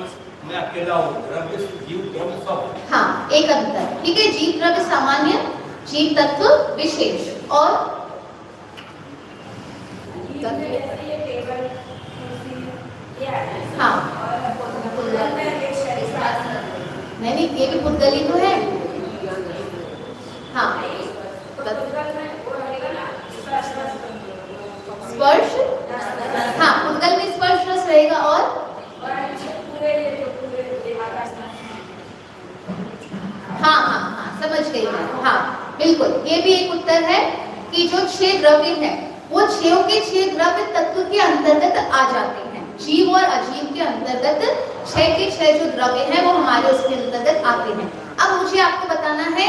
में अकेला हूँ, द्रव्य जीव द्रव्य सब। हाँ, एक अंतर। ठीक है, जीव द्रव्य सामान्य, जीव तत्व विशेष, और हाँ, नहीं, ये भी पुद्गली तो है। हाँ, स्पर्श, हाँ, पुद्गल में स्पर्श रस रहेगा, और हाँ हाँ हाँ, समझ गई मैं। हाँ, बिल्कुल, ये भी एक उत्तर है कि जो 6 द्रव्य है वो 6 के 6 द्रव्य तत्व के अंतर्गत आ जाते हैं। जीव और अजीव के अंतर्गत 6 के 6 जो द्रव्य हैं वो हमारे उसके अंतर्गत आते हैं। अब मुझे आपको बताना है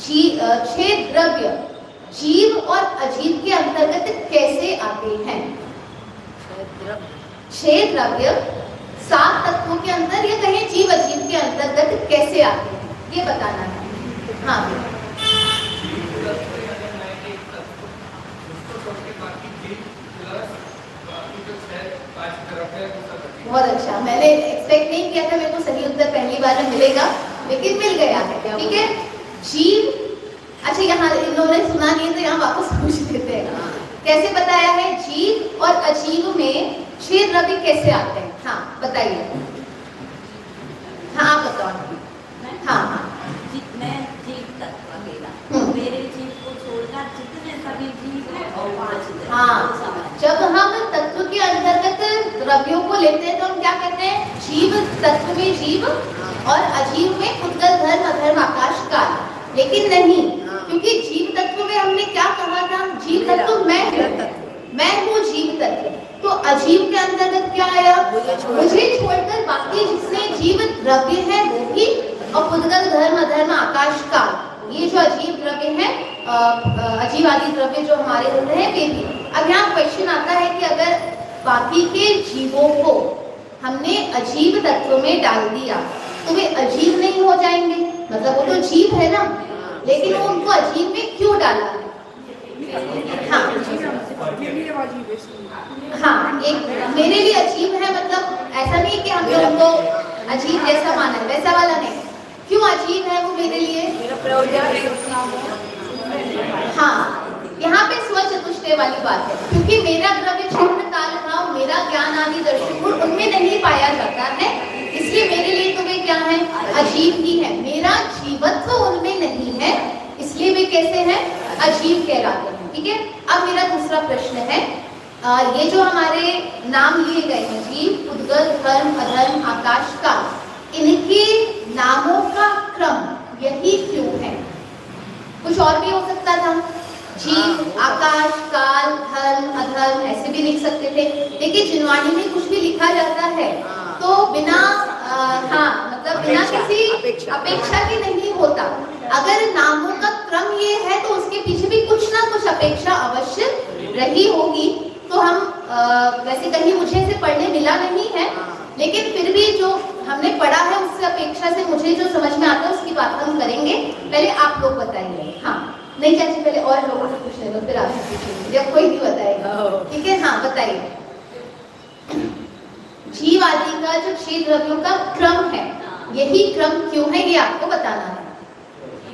6 द्रव्य जीव और अजीव के अंतर्गत कैसे आते हैं। 6 द्रव्य 7 तत्वों के अंदर या कहें जीव अजीव के अंतर्गत कैसे आते हैं, ये बताना है। हाँ बहुत अच्छा, मैंने एक्सपेक्ट नहीं किया था मेरे को सही उत्तर पहली बार में मिलेगा, लेकिन मिल गया है। ठीक है, जीव, अच्छा यहाँ इन्होंने सुना नहीं तो यहाँ वापस पूछ लेते हैं। कैसे बताया है जीव और अजीव में 6 द्रव्य कैसे आते हैं? हाँ बताइए। हाँ आप बताओ। हाँ हाँ मैं जीव तत्व अकेला, मेरे जीव को छोड़कर जितने सभी जीव हैं और 5 हाँ, जब हम तत्व के अंतर्गत द्रव्यों को लेते हैं तो हम क्या कहते हैं? जीव तत्व में जीव और अजीव में उद्गल धर्म अधर्म आकाश काल। लेकिन नहीं, क्योंकि जीव तत्व में हमने क्या कहा था? जीव तत्व मैं हूँ जीव तत्व। तो अजीव के अंतर्गत क्या आया? मुझे छोड़कर बाकी जितने जीव द्रव्य हैं वो भी, और उद्गल धर्म अधर्म आकाश काल, ये जो अजीव द्रव्य हैं, अजीव आदि द्रव्य जो हमारे होते हैं वे भी। अब यहाँ क्वेश्चन आता है कि अगर बाकी के जीवों को हमने अजीव तत्व में डाल दिया तो वे अजीव नहीं हो जाएंगे? मतलब वो तो जीव है ना, लेकिन वो उनको अजीव में क्यों डाला? हाँ, एक मेरे लिए अजीब है, मतलब ऐसा नहीं कि हमने उनको अजीब जैसा माना है, वैसा वाला नहीं। क्यों अजीब है वो मेरे लिए? हाँ, यहाँ पे स्व चतुष्टय वाली बात है, क्योंकि मेरा द्रव्य क्षेत्र काल भाव, मेरा ज्ञान आदि दर्शन गुण उनमें नहीं पाया जाता है, इसलिए मेरे लिए तो वे क्या है? अजीब ही है। मेरा जीवत्व उनमें नहीं है, इसलिए वे कैसे हैं? अजीब कहलाते हैं। ठीक है, अब मेरा दूसरा प्रश्न है, ये जो हमारे नाम लिए गए हैं जीव, उद्गल धर्म अधर्म आकाश काल, इनके नामों का क्रम यही क्यों है? कुछ और भी हो सकता था, जीव आकाश काल धर्म अधर्म ऐसे भी लिख सकते थे, लेकिन जिनवाणी में कुछ भी लिखा जाता है तो बिना मतलब बिना किसी अपेक्षा के नहीं होता। अगर नामों का क्रम ये है तो उसके पीछे भी कुछ ना कुछ अपेक्षा अवश्य रही होगी। तो हम वैसे कहीं मुझे इसे पढ़ने मिला नहीं है, लेकिन फिर भी जो हमने पढ़ा है उससे अपेक्षा से मुझे जो समझ में आता है उसकी बात हम करेंगे। पहले आप लोग बताइए। हाँ नहीं चाची, पहले और लोगों से पूछ लेंगे फिर आपसे पूछेंगे जब कोई नहीं बताएगा। ठीक है, हाँ बताइए। जीव आदि का जो 6 द्रव्यों का क्रम है, यही क्रम क्यों है ये आपको बताना है।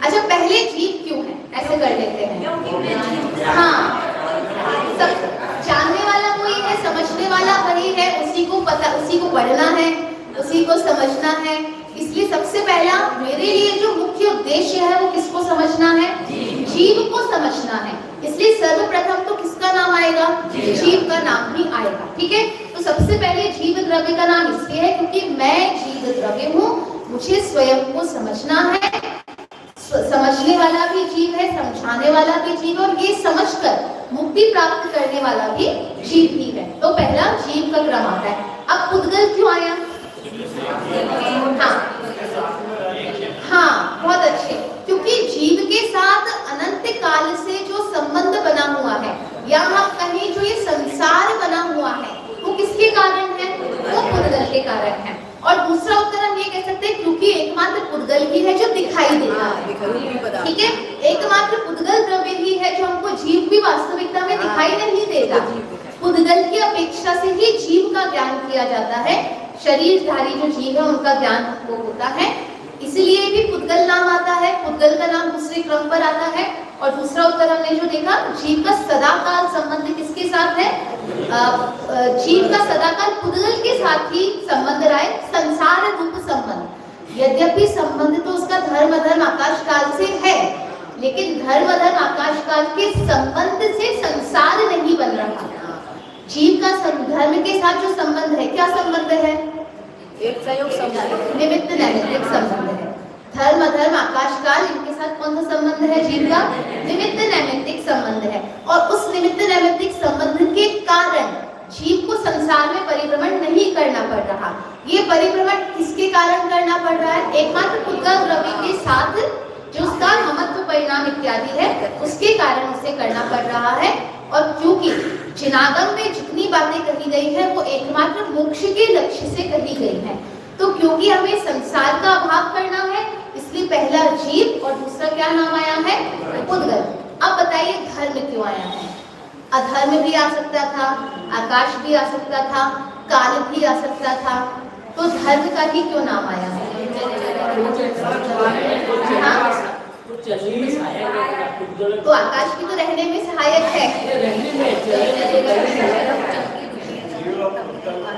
अच्छा पहले जीव क्यों है, ऐसे कर लेते हैं। हाँ, सब जानने वाला कोई है, समझने वाला वही है, उसी को पता, उसी को पढ़ना है, उसी को समझना है। इसलिए सबसे पहला मेरे लिए जो मुख्य उद्देश्य है वो किसको समझना है? जीव को समझना है। इसलिए सर्वप्रथम तो किसका नाम आएगा? जीव का नाम ही आएगा। ठीक है, तो सबसे पहले जीव द्रव्य का नाम इसलिए है क्योंकि मैं जीव द्रव्य हूँ, मुझे स्वयं को समझना है। समझने वाला भी जीव है, समझाने वाला भी जीव है, और ये समझकर मुक्ति प्राप्त करने वाला भी जीव ही है। तो पहला जीव का क्रम आता है। अब उद्गल क्यों आया? हाँ बहुत अच्छे, क्योंकि जीव के साथ अनंत काल से जो संबंध बना हुआ है, या हम कहें जो ये संसार बना हुआ है, वो किसके कारण है? वो उद्गल के कारण है। और दूसरा उत्तर हम ये कह सकते हैं क्योंकि एकमात्र उद्गल ही है जो दिखाई देता है। ठीक है, एकमात्र उद्गल द्रव्य ही है जो हमको जीव भी वास्तविकता में दिखाई नहीं देता। उद्गल की अपेक्षा से ही जीव का ज्ञान किया जाता है। शरीरधारी जो जीव है उनका ज्ञान हमको होता है, इसलिए भी उद्गल नाम आता है। उद्गल का नाम दूसरे क्रम पर आता है। और दूसरा उत्तर हमने जो देखा, जीव का सदाकाल संबंध किसके साथ है? जीव का सदाकाल उद्गल के साथ ही संबंध रहा है, संसार रूप संबंध। यद्यपि संबंध तो उसका धर्म अधर्म आकाश काल से है, लेकिन धर्म अधर्म आकाश काल के संबंध से संसार नहीं बन रहा। जीव का धर्म के साथ जो संबंध है, क्या संबंध है? एक संयोग संबंध, निमित्त नैमित्तिक संबंध है। धर्म अधर्म आकाश काल, इनके साथ कौन सा संबंध है जीव का? निमित्त नैमित्तिक संबंध है। और उस निमित्त नैमित्तिक संबंध के कारण जीव को संसार में परिभ्रमण नहीं करना पड़ रहा। ये परिभ्रमण किसके कारण करना पड़ रहा है? एकमात्र पुद्गल द्रव्य के साथ जो उसका ममत्व परिणाम इत्यादि है उसके कारण उसे करना पड़ रहा है। और क्योंकि जिनागम में जितनी बातें कही गई है वो एकमात्र मोक्ष के लक्ष्य से कही गई है, तो क्योंकि हमें संसार का अभाव करना है इसलिए पहला जीव और दूसरा क्या नाम आया है? पुद्गल। अब बताइए धर्म क्यों आया है? अधर्म भी आ सकता था, आकाश भी आ सकता था, काल भी आ सकता था, तो धर्म का ही क्यों नाम आया है? हाँ? तो आकाश भी तो रहने में सहायक है।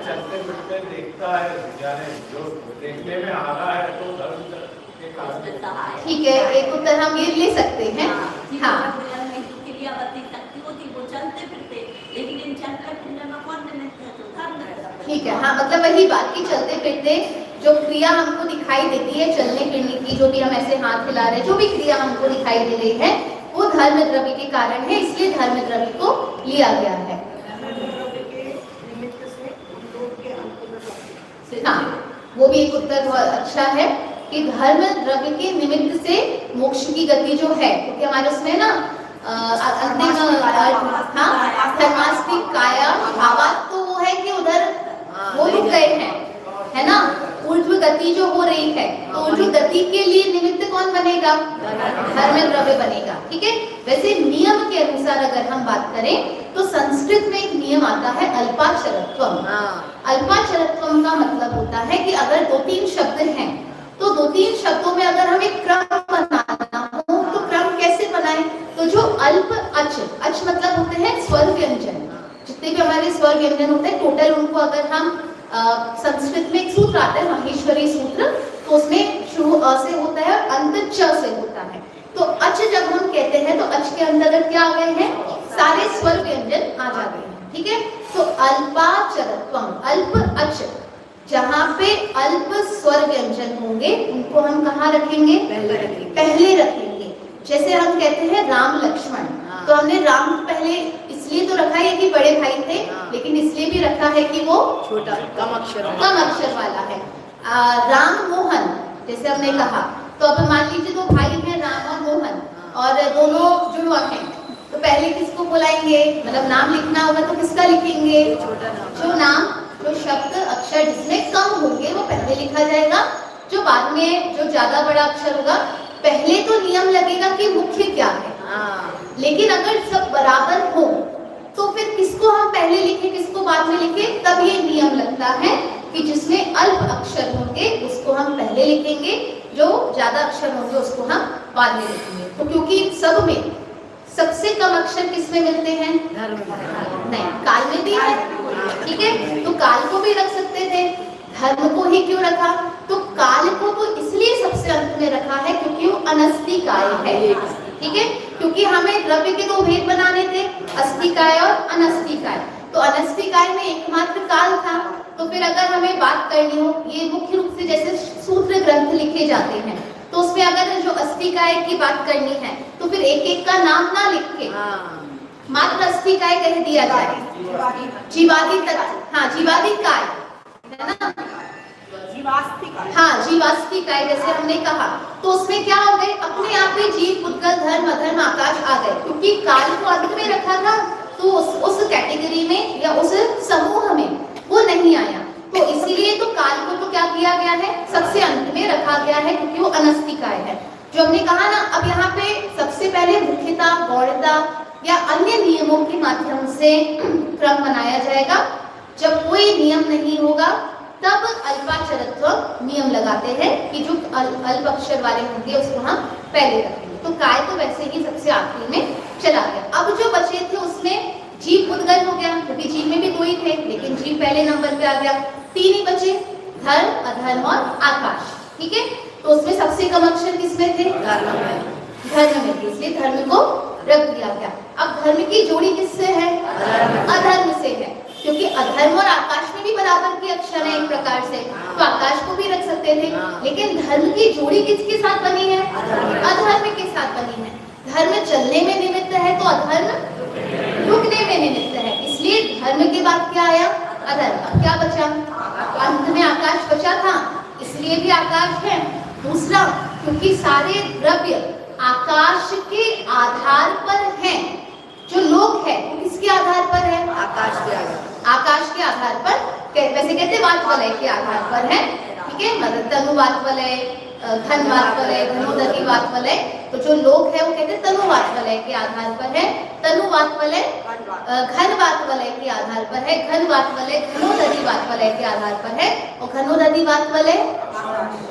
चलते फिरते देखता है, यानी जो देखने में आ रहा है तो धर्म के कारण। ठीक है, एक उत्तर हम ये ले सकते हैं। हाँ, चलते फिरते, लेकिन इन चलते फिरने में कौन ठीक है। हाँ, मतलब वही बात की चलते फिरते जो क्रिया हमको दिखाई देती है चलने फिरने की, जो भी हम ऐसे हाथ हिला रहे हैं, जो भी क्रिया हमको दिखाई दे रही है वो धर्म द्रव्य के कारण है, इसलिए धर्म द्रव्य को लिया गया है। हाँ, वो भी एक उत्तर बहुत अच्छा है कि धर्म द्रव्य के निमित्त से मोक्ष की गति जो है, क्योंकि हमारे उसमें ना अंतिम धर्मास्तिक काया भावात, तो वो है कि उधर वो रुक गए हैं, है ना, ऊर्ध्व गति जो हो रही है, तो ऊर्ध्व गति के लिए निमित्त कौन बनेगा? धर्म द्रव्य बनेगा। ठीक है। वैसे नियम के अनुसार अगर हम बात करें तो संस्कृत में एक नियम आता है अल्पाक्षरत्वम। अल्पाक्षरत्वम का मतलब होता है कि अगर 2-3 शब्द हैं तो 2-3 शब्दों में अगर हमें क्रम बनाना हो तो क्रम कैसे बनाएं? तो जो अल्प अच मतलब होते हैं स्वर व्यंजन, जितने भी हमारे स्वर व्यंजन होते हैं टोटल, उनको अगर हम संस्कृत में एक सूत्र आता है माहेश्वरी सूत्र, तो उसमें शुरू अ से होता है और अंत च से होता है। तो अच जब हम कहते हैं तो अच के अंतर्गत क्या आ गए हैं? सारे स्वर व्यंजन आ जाते हैं। ठीक है। तो अल्पाक्षरत्वम, अल्प अच, जहाँ पे अल्प स्वर व्यंजन होंगे उनको हम कहाँ रखेंगे? पहले रखेंगे। जैसे हम कहते हैं राम लक्ष्मण, तो हमने राम पहले इसलिए तो रखा है कि बड़े भाई थे, लेकिन इसलिए भी रखा है कि वो छोटा कम अक्षर वाला है। राम मोहन जैसे हमने कहा, तो अब मान लीजिए दो भाई हैं राम और मोहन और दोनों जुड़वा हैं, तो पहले किसको बुलाएंगे? मतलब नाम लिखना होगा तो किसका लिखेंगे? जो नाम, जो शब्द अक्षर जिसमें कम होंगे वो पहले लिखा जाएगा, जो बाद में जो ज्यादा बड़ा अक्षर होगा पहले तो नियम लगेगा कि मुख्य क्या है। लेकिन अगर सब बराबर हो तो फिर किसको हम पहले लिखें किसको बाद में लिखें? तब ये नियम लगता है कि जिसमें अल्प अक्षर होंगे उसको हम पहले लिखेंगे, जो ज्यादा अक्षर होंगे उसको हम बाद में लिखेंगे। तो क्योंकि सब में सबसे कम अक्षर किसमें मिलते हैं? नहीं, काल में भी है। ठीक है, तो काल को भी रख सकते थे, धर्म को ही क्यों रखा? तो काल को तो इसलिए सबसे अंत में रखा है क्योंकि वो अनस्तिकाय है। ठीक है, क्योंकि हमें द्रव्य के 2 भेद बनाने थे, अस्तिकाय और अनस्तिकाय। तो अनस्तिकाय में एकमात्र काल था, तो फिर अगर हमें बात करनी हो, ये मुख्य रूप से जैसे सूत्र ग्रंथ लिखे जाते हैं तो उसमें अगर जो अस्तिकाय की बात करनी है तो फिर एक एक का नाम ना लिख के मात्र अस्तिकाय कह दिया जाए। जीवादि तक, हाँ जीवादि काय है ना, हाँ जीवास्तिकाय जैसे हमने कहा, तो उसमें क्या हो गए? अपने आप ही जीव पुद्गल धर्म अधर्म आकाश आ गए, क्योंकि काल को अंत में रखा था तो उस कैटेगरी में या उस समूह में वो नहीं आया, तो इसीलिए तो काल को तो क्या किया गया है? सबसे अंत में रखा गया है क्योंकि वो अनस्तिकाय है। जो हमने कहा ना, अब यहाँ पे सबसे पहले मुख्यता गौणता या अन्य नियमों के माध्यम से क्रम बनाया जाएगा। जब कोई नियम नहीं होगा तब अल्पाक्षरत्व नियम लगाते हैं कि जो अल्प अक्षर वाले होंगे उसको हम पहले रखेंगे। तो काय तो वैसे ही सबसे आखिरी में चला गया। अब जो बचे थे उसमें जीव पुद्गल हो गया, क्योंकि जीव में भी 2 ही थे, लेकिन जीव पहले नंबर पे आ गया। 3 ही बचे, धर्म अधर्म और आकाश। ठीक है, तो उसमें सबसे कम अक्षर किसमें थे? धर्म में, इसलिए धर्म को रख दिया गया। अब धर्म की जोड़ी किससे है? अधर्म से है, क्योंकि अधर्म और आकाश में भी बराबर के अक्षर है एक प्रकार से, तो आकाश को भी रख सकते सकते थे, लेकिन धर्म की जोड़ी किसके साथ बनी है? अधर्म के साथ बनी है। धर्म चलने में निमित्त है तो अधर्म रुकने में निमित्त है, इसलिए धर्म के बाद क्या आया? अधर्म। अब क्या बचा? अंत में आकाश बचा था, इसलिए भी आकाश है। दूसरा, क्योंकि सारे द्रव्य आकाश के आधार पर हैं, जो लोक है वो किसके आधार पर है? आकाश के आधार पर, वैसे कहते वात वलय के आधार पर है, ठीक है। मतलब तनु वात वलय, घन वात वलय, घनोदधि वात वलय, तो जो लोक है वो कहते तनु वात वलय के आधार पर है। तनु वात वलय घन वात वलय के आधार पर है, घन वात वलय घनोदधि वात वलय के आधार पर है, और घनोदधि वात वलय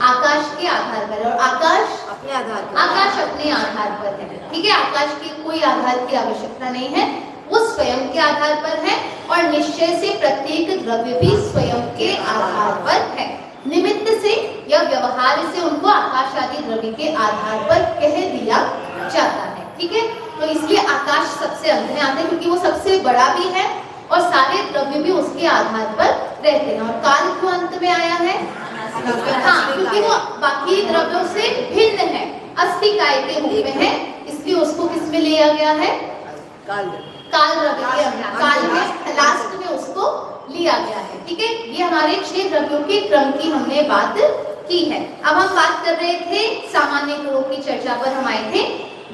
आकाश के आधार पर है, और आकाश अपने आधार पर है, ठीक है। आकाश की कोई आधार की आवश्यकता नहीं है, वो स्वयं के आधार पर है, और निश्चय से प्रत्येक द्रव्य भी स्वयं के आधार पर है। निमित्त से या व्यवहार से उनको आकाश आदि द्रव्य के आधार पर कह दिया जाता है, ठीक है। तो इसलिए आकाश सबसे अंत में आता है, क्योंकि वो सबसे बड़ा भी है और सारे द्रव्य भी उसके आधार पर रहते हैं। और काल क्यों अंत में आया है? हाँ, क्योंकि वो बाकी द्रव्यों से भिन्न है, अस्थिकाय के रूप में है, इसलिए उसको किस में लिया गया है? काल द्रव्य के अंदर, काल में लास्ट में उसको लिया गया है, ठीक है। ये हमारे 6 द्रव्यों के क्रम की हमने बात की है। अब हम बात कर रहे थे सामान्य गुणों की चर्चा पर हम आए थे।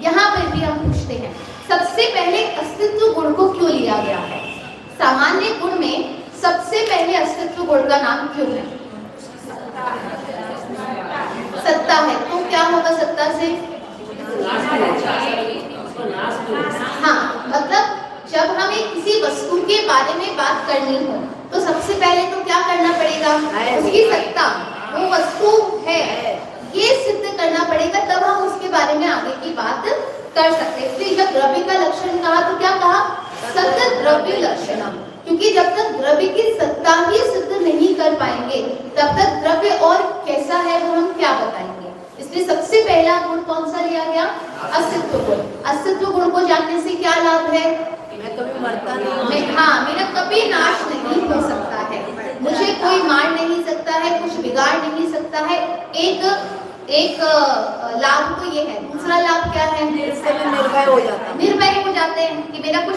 यहाँ पर भी हम पूछते हैं, सबसे पहले अस्तित्व गुण को क्यों लिया गया है? सामान्य गुण में सबसे पहले अस्तित्व गुण का नाम क्यों है? सत्ता है, तो क्या होगा सत्ता से? हाँ, मतलब जब हमें किसी वस्तु के बारे में बात करनी हो तो सबसे पहले तो क्या करना पड़ेगा? उसकी सत्ता, वो वस्तु है, ये सिद्ध करना पड़ेगा, तब हम उसके बारे में आगे की बात कर सकते हैं। इसलिए जब द्रव्य का लक्षण कहा तो क्या कहा? सत्य द्रव्य लक्षण, क्योंकि जब तक द्रव्य की सत्ता ही सिद्ध नहीं कर पाएंगे तब तक द्रव्य और कैसा है वो हम क्या बताएंगे। इसलिए सबसे पहला गुण कौन सा लिया गया? अस्तित्व गुण। अस्तित्व गुण को जानने से क्या लाभ है? मैं कभी मरता नहीं, हाँ, मेरा कभी नाश नहीं हो सकता है, मुझे कोई मार नहीं सकता है, कुछ बिगाड़ नहीं सकता है। एक लाभ तो ये है। दूसरा लाभ क्या है? इससे मैं निर्भय हो जाते हैं कि मेरा कोई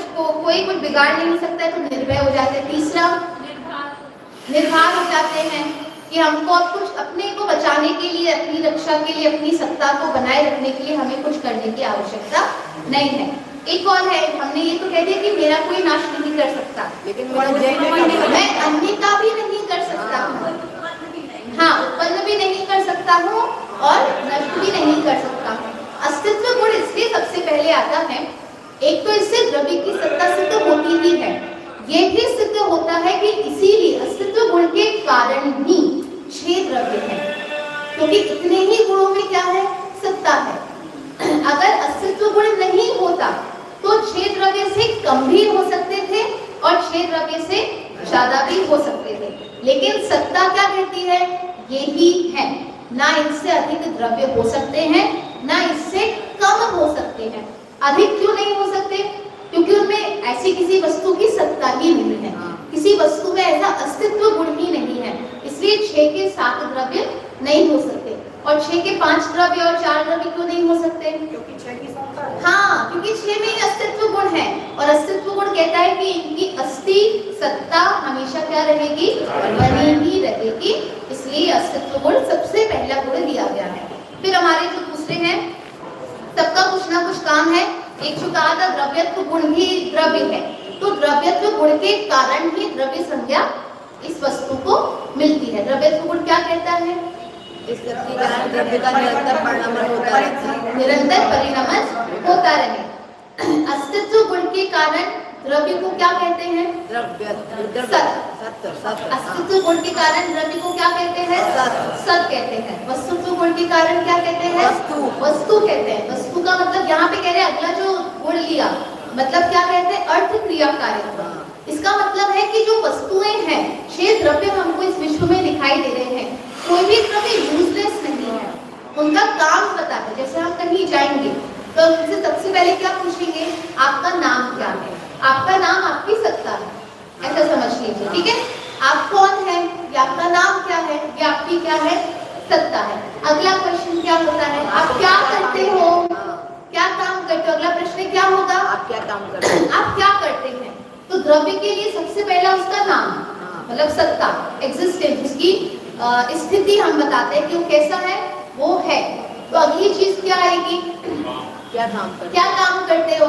कुछ बिगाड़ नहीं सकता है, तो निर्भय हो जाते हैं। तीसरा, निर्भर हो जाते हैं कि हमको अब कुछ अपने को बचाने के लिए, अपनी रक्षा के लिए, अपनी सत्ता को बनाए रखने के लिए हमें कुछ करने की आवश्यकता नहीं है। एक और है, हमने ये तो कह दिया कि मेरा कोई नाश नहीं कर सकता, लेकिन मैं अन्य का भी नहीं कर सकता हूँ। हाँ, उत्पन्न भी नहीं कर सकता हूँ और नष्ट भी नहीं कर सकता हूँ। अस्तित्व गुण इसलिए सबसे पहले आता है, एक तो इससे द्रव्य की सत्ता सिद्ध होती ही है, ये भी सिद्ध होता है कि इसीलिए अस्तित्व गुण के कारण ही 6 द्रव्य हैं, क्योंकि इतने ही गुणों में क्या है? सत्ता है। अगर अस्तित्व गुण नहीं होता तो 6 द्रव्य से कम भी हो सकते थे और 6 द्रव्य से ज्यादा भी हो सकते थे, लेकिन सत्ता क्या कहती है? ये ही है, ना इससे अधिक द्रव्य हो सकते हैं ना इससे कम हो सकते हैं। अधिक क्यों नहीं हो सकते? क्योंकि उनमें ऐसी किसी वस्तु की सत्ता ही नहीं है, किसी वस्तु में ऐसा अस्तित्व गुण ही नहीं है, इसलिए 6 के 7 द्रव्य नहीं हो सकते। और 6 के 5 द्रव्य और 4 द्रव्य क्यों नहीं हो सकते? क्योंकि 6 की सत्ता है। हाँ, क्योंकि 6 में ही अस्तित्व गुण है, और अस्तित्व गुण कहता है कि इनकी अस्थि सत्ता हमेशा क्या रहेगी? बनी ही रहेगी, इसलिए अस्तित्व गुण सबसे पहला गुण दिया गया है। फिर हमारे जो दूसरे हैं, सबका कुछ ना कुछ काम है। एक जो कहा था द्रव्यत्व गुण भी द्रव्य है, तो द्रव्यत्व गुण के कारण ही द्रव्य संज्ञा इस वस्तु को मिलती है। द्रव्यत्व गुण क्या कहता है? द्रव्य का निरंतर परिणमन होता रहे। अस्तित्व गुण के कारण द्रव्य को क्या कहते हैं? अस्तित्व गुण के कारण द्रव्य को क्या कहते हैं? सत कहते हैं। वस्तुत्व गुण के कारण क्या कहते हैं? वस्तु कहते हैं। वस्तु का मतलब यहाँ पे कह रहे हैं, अगला जो गुण लिया मतलब क्या कहते हैं? अर्थ क्रिया कार्य। इसका मतलब है कि जो वस्तुएं हैं, 6 द्रव्य हमको इस विश्व में दिखाई दे रहे हैं, कोई भी द्रव्य यूजलेस नहीं है, उनका काम पता है। जैसे हम कहीं जाएंगे तो उनसे सबसे पहले क्या पूछेंगे? आपका नाम क्या है? आपका नाम आपकी सत्ता है, ऐसा समझ लीजिए, ठीक है। आप कौन है? ये आपका नाम क्या है? ये आपकी क्या है? सत्ता है। अगला क्वेश्चन क्या होता है, आप क्या करते हो, क्या काम करते हो। अगला प्रश्न क्या होगा, आप क्या काम करते हैं? आप क्या करते हैं। तो द्रव्य के लिए सबसे पहला उसका नाम, मतलब सत्ता, एग्जिस्टेंस, उसकी स्थिति हम बताते हैं कि वो कैसा है, वो है। तो अगली चीज क्या आएगी, क्या काम करते क्या काम करते हो।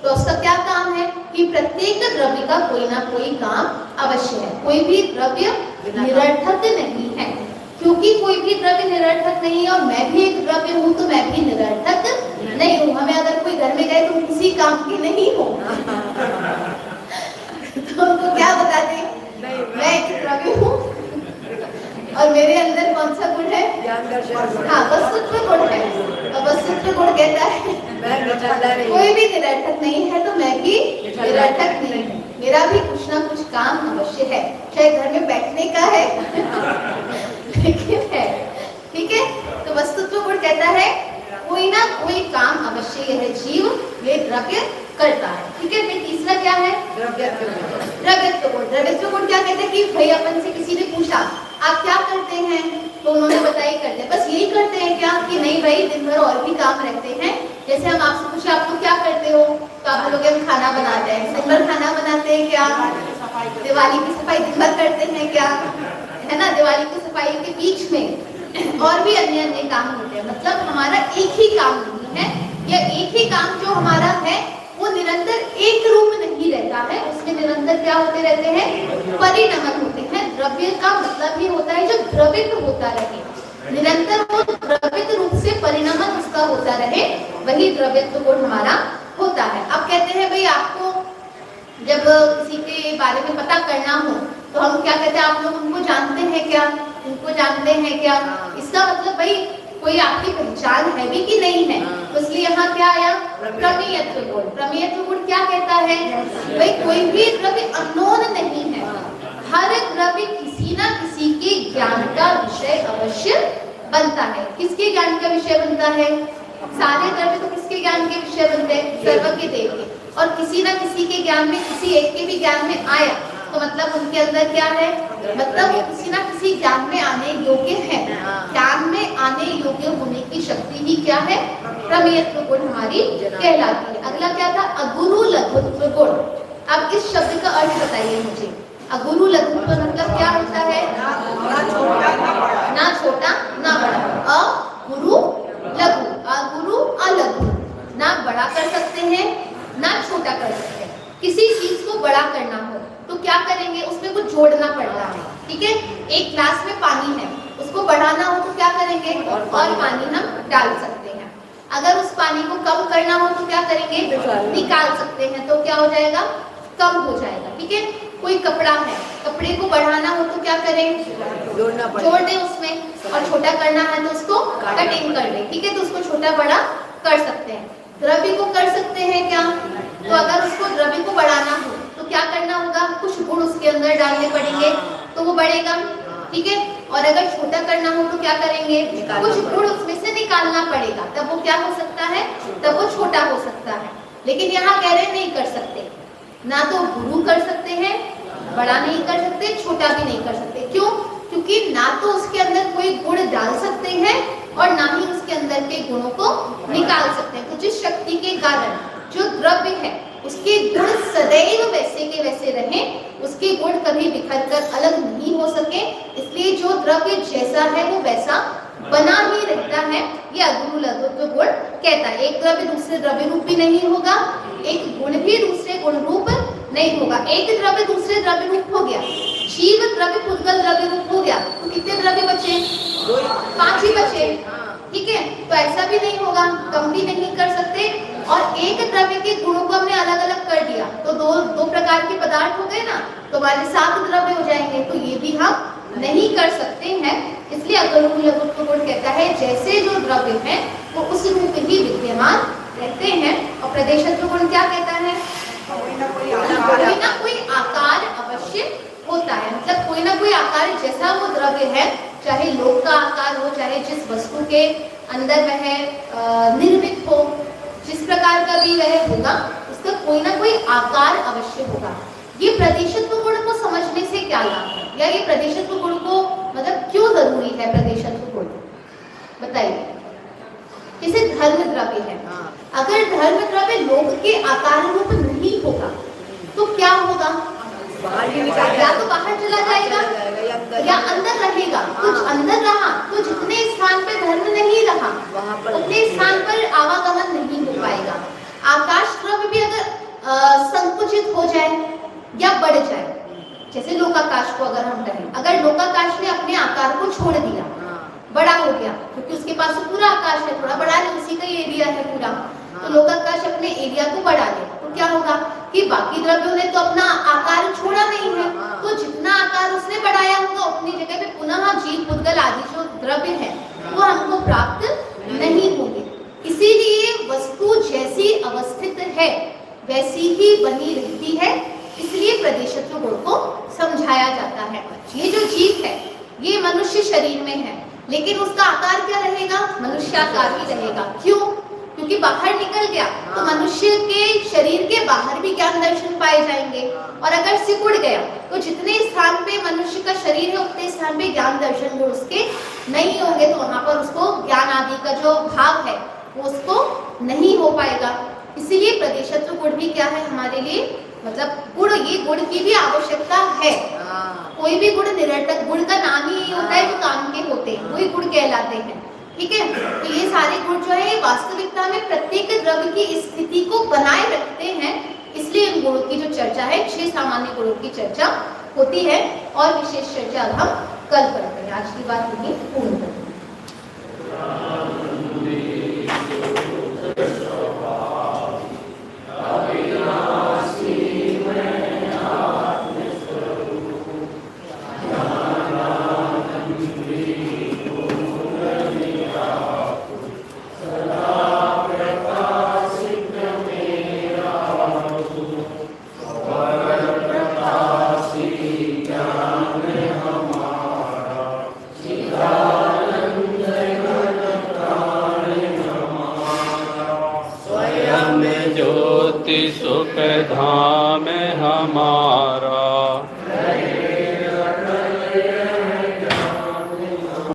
तो उसका क्या काम है कि प्रत्येक द्रव्य का कोई ना कोई काम अवश्य है। कोई भी द्रव्य निरर्थक नहीं है, क्योंकि कोई भी द्रव्य निरर्थक नहीं है और मैं भी एक द्रव्य हूँ, तो मैं भी निरर्थक नहीं हूँ। हमें अगर कोई घर में गए तुम किसी काम के नहीं हो तो उनको क्या बता दें, मैं एक द्रव्य हूँ और मेरे अंदर कौन सा गुण है, हाँ वस्तुत्व गुण है। और वस्तुत्व गुण कहता है कोई भी निरर्थक नहीं है, तो मैं भी निरर्थक नहीं हूँ। मेरा भी कुछ ना कुछ काम अवश्य है, चाहे घर में बैठने का है लेकिन है, ठीक है। तो वस्तुत्व गुण कहता है कोई ना कोई काम अवश्य यह जीव, ये द्रव्य करता है, ठीक है। फिर तीसरा क्या है, द्रव्यत्व गुण। द्रव्यत्व गुण क्या कहते हैं कि भाई अपन से किसी ने पूछा आप क्या करते हैं, तो उन्होंने बताया करते हैं। बस यही करते हैं क्या, कि नहीं भाई दिन भर और भी काम रहते हैं। जैसे हम आपसे पूछे आप लोग क्या करते हो, तो आप बोलोगे हम खाना बनाते हैं। दिन भर खाना बनाते हैं क्या, दिवाली की सफाई दिन भर करते हैं क्या, है ना। दिवाली की सफाई के बीच में और भी अन्य अन्य काम होते हैं। मतलब हमारा एक ही काम नहीं है, या एक ही काम जो हमारा है वो निरंतर एक रूप नहीं रहता है, उसमें निरंतर क्या होते रहते हैं, परिणमन होते हैं। द्रव्य का मतलब ही होता है जो द्रवित होता रहे, निरंतर वो द्रवित रूप से परिणमन उसका होता रहे, वही द्रव्यत्व गुण हमारा होता है। अब कहते हैं भाई आपको जब किसी के बारे में पता करना हो तो हम क्या कहते हैं, आप लोग उनको जानते हैं क्या, उनको जानते हैं क्या। इसका मतलब भाई कोई आपकी पहचान है भी कि नहीं है। तो इसलिए यहाँ क्या आया, प्रमेयत्व गुण। प्रमेयत्व गुण क्या कहता है, भाई कोई भी द्रव्य अननोन नहीं है, हर द्रव्य किसी ना किसी के ज्ञान का विषय अवश्य बनता है। किसके ज्ञान का विषय बनता है, सारे द्रव्य तो किसके ज्ञान के विषय बनते हैं, सर्वज्ञ देव के। और किसी ना किसी के ज्ञान में, किसी एक के भी ज्ञान में आया तो मतलब उनके अंदर क्या है, मतलब वो किसी ना किसी ज्ञान में आने योग्य है। ज्ञान में आने योग्य होने की शक्ति ही क्या है, प्रमेयत्व गुण हमारी कहलाती है। अगला क्या था, अगुरु लघुत्व गुण। अब इस शब्द का अर्थ बताइए मुझे। अगुरु लघुत्व मतलब क्या होता है, ना छोटा ना बड़ा। अगुरु लघु, अगुरु अलघु, ना बड़ा कर सकते हैं ना छोटा कर सकते हैं। किसी चीज को बड़ा करना हो तो क्या करेंगे, उसमें कुछ जोड़ना पड़ता है, ठीक है। एक ग्लास में पानी है, उसको बढ़ाना हो तो क्या करेंगे, और पानी हम डाल सकते हैं। अगर उस पानी को कम करना हो तो क्या करेंगे, निकाल सकते हैं, तो क्या हो जाएगा, कम हो जाएगा, ठीक है। कोई कपड़ा है, कपड़े को बढ़ाना हो तो क्या करें, जोड़ दें उसमें, और छोटा करना है तो उसको कटिंग कर दें, ठीक है। तो उसको छोटा बड़ा कर सकते हैं। द्रव्य को कर सकते हैं क्या, तो अगर उसको द्रव्य को बढ़ाना हो तो क्या करना होगा, कुछ गुण उसके अंदर डालने पड़ेंगे तो वो बढ़ेगा, ठीक है। और अगर छोटा करना हो तो क्या करेंगे, कुछ गुण उसमें से निकालना पड़ेगा, तब वो क्या हो सकता है, तब वो छोटा हो सकता है। लेकिन यहाँ कह रहे नहीं कर सकते, ना तो गुरु कर सकते हैं, बड़ा नहीं कर सकते, छोटा भी नहीं कर सकते। क्यों, क्योंकि ना तो उसके अंदर कोई गुण डाल सकते हैं और ना ही उसके अंदर के गुणों को निकाल सकते हैं। तो जिस शक्ति के कारण जो द्रव्य है उसके गुण सदैव वैसे के वैसे रहें, उसके गुण कभी बिखर कर अलग नहीं हो सके, इसलिए जो द्रव्य जैसा है वो वैसा बना ही रहता है। ये अगुरु लघुत्व गुण कहता है। एक द्रव्य दूसरे द्रव्य रूप भी नहीं होगा, एक गुण भी दूसरे गुण रूप नहीं होगा। एक द्रव्य दूसरे द्रव्य रूप हो गया, जीव द्रव्य पुद्गल द्रव्य रूप हो गया, तो कितने द्रव्य बचे, 5 ही बचे, ठीक है। तो ऐसा भी नहीं होगा, कम भी नहीं कर सकते। और एक द्रव्य के गुणों को हमने अलग अलग कर दिया तो दो प्रकार के पदार्थ हो गए ना, तो हमारे 7 द्रव्य हो जाएंगे, तो ये भी हम नहीं कर सकते हैं। इसलिए अगुरु लघुत्व गुण कहता है जैसे जो द्रव्य है वो उस रूप ही विद्यमान रहते हैं। और प्रदेशत्व गुण क्या कहता है, कोई ना कोई आकार अवश्य होता है, मतलब कोई ना कोई आकार जैसा वो द्रव्य है, चाहे लोक का आकार हो, चाहे जिस वस्तु के अंदर वह निर्मित हो, जिस प्रकार का भी वह होगा, उसका कोई ना कोई आकार अवश्य होगा। ये प्रदेशत्व गुण को समझने से क्या लाभ है, या ये प्रदेशत्व गुण को मतलब क्यों जरूरी है प्रदेशत्व गुण, बताइए, जैसे धर्म द्रव्य है, हाँ। अगर धर्म द्रव्य लोक के आकार रूप नहीं होगा तो क्या होगा? बाहर ही निकाल या तो बाहर चला जाएगा या अंदर रहेगा। कुछ अंदर रहा तो जितने स्थान पे धर्म नहीं रहा वहाँ पर उतने स्थान पर आवागमन नहीं हो पाएगा। आकाश द्रव्य भी अगर संकुचित हो जाए या बढ़ जाए, जैसे लोकाकाश को अगर हम कहें, अगर लोकाकाश ने अपने आकार को छोड़ दिया, बड़ा हो गया, क्योंकि उसके पास तो पूरा आकाश है, थोड़ा बड़ा है, उसी का ही एरिया है पूरा, तो लोकाकाश अपने एरिया को बढ़ा दे तो क्या होगा कि बाकी द्रव्यों ने तो अपना आकार छोड़ा नहीं है, तो जितना आकार उसने बढ़ाया होगा उतनी जगह पे पुनः जीव पुद्गल आदि जो द्रव्य है वो हमको प्राप्त नहीं होंगे। इसीलिए वस्तु जैसी अवस्थित है वैसी ही बनी रहती है, इसलिए प्रदेशत्व गुण को समझाया जाता है। ये जो जीव है ये मनुष्य शरीर में है, लेकिन उसका आकार क्या रहेगा? मनुष्याकार ही रहेगा। क्यों? क्योंकि बाहर निकल गया तो मनुष्य के शरीर के बाहर भी ज्ञान दर्शन पाए जाएंगे, और अगर सिकुड़ गया तो जितने स्थान पे मनुष्य का शरीर है उतने स्थान पे ज्ञान दर्शन गुण उसके नहीं होंगे, तो वहां पर उसको ज्ञान आदि का जो भाव है वो उसको नहीं हो पाएगा। इसीलिए प्रदेशत्व गुण भी क्या है हमारे लिए, मतलब गुण, ये गुण की भी आवश्यकता है। कोई भी गुण निरर्थक, गुण का नाम ही होता है जो काम के होते हैं, वही गुण कहलाते हैं। ठीक है, तो ये सारे गुण जो है वास्तविकता में प्रत्येक द्रव्य की स्थिति को बनाए रखते हैं, इसलिए इन गुणों की जो चर्चा है, 6 सामान्य गुणों की चर्चा होती है, और विशेष चर्चा अब हम कल करते हैं। आज की बात यही पूर्ण करते हैं।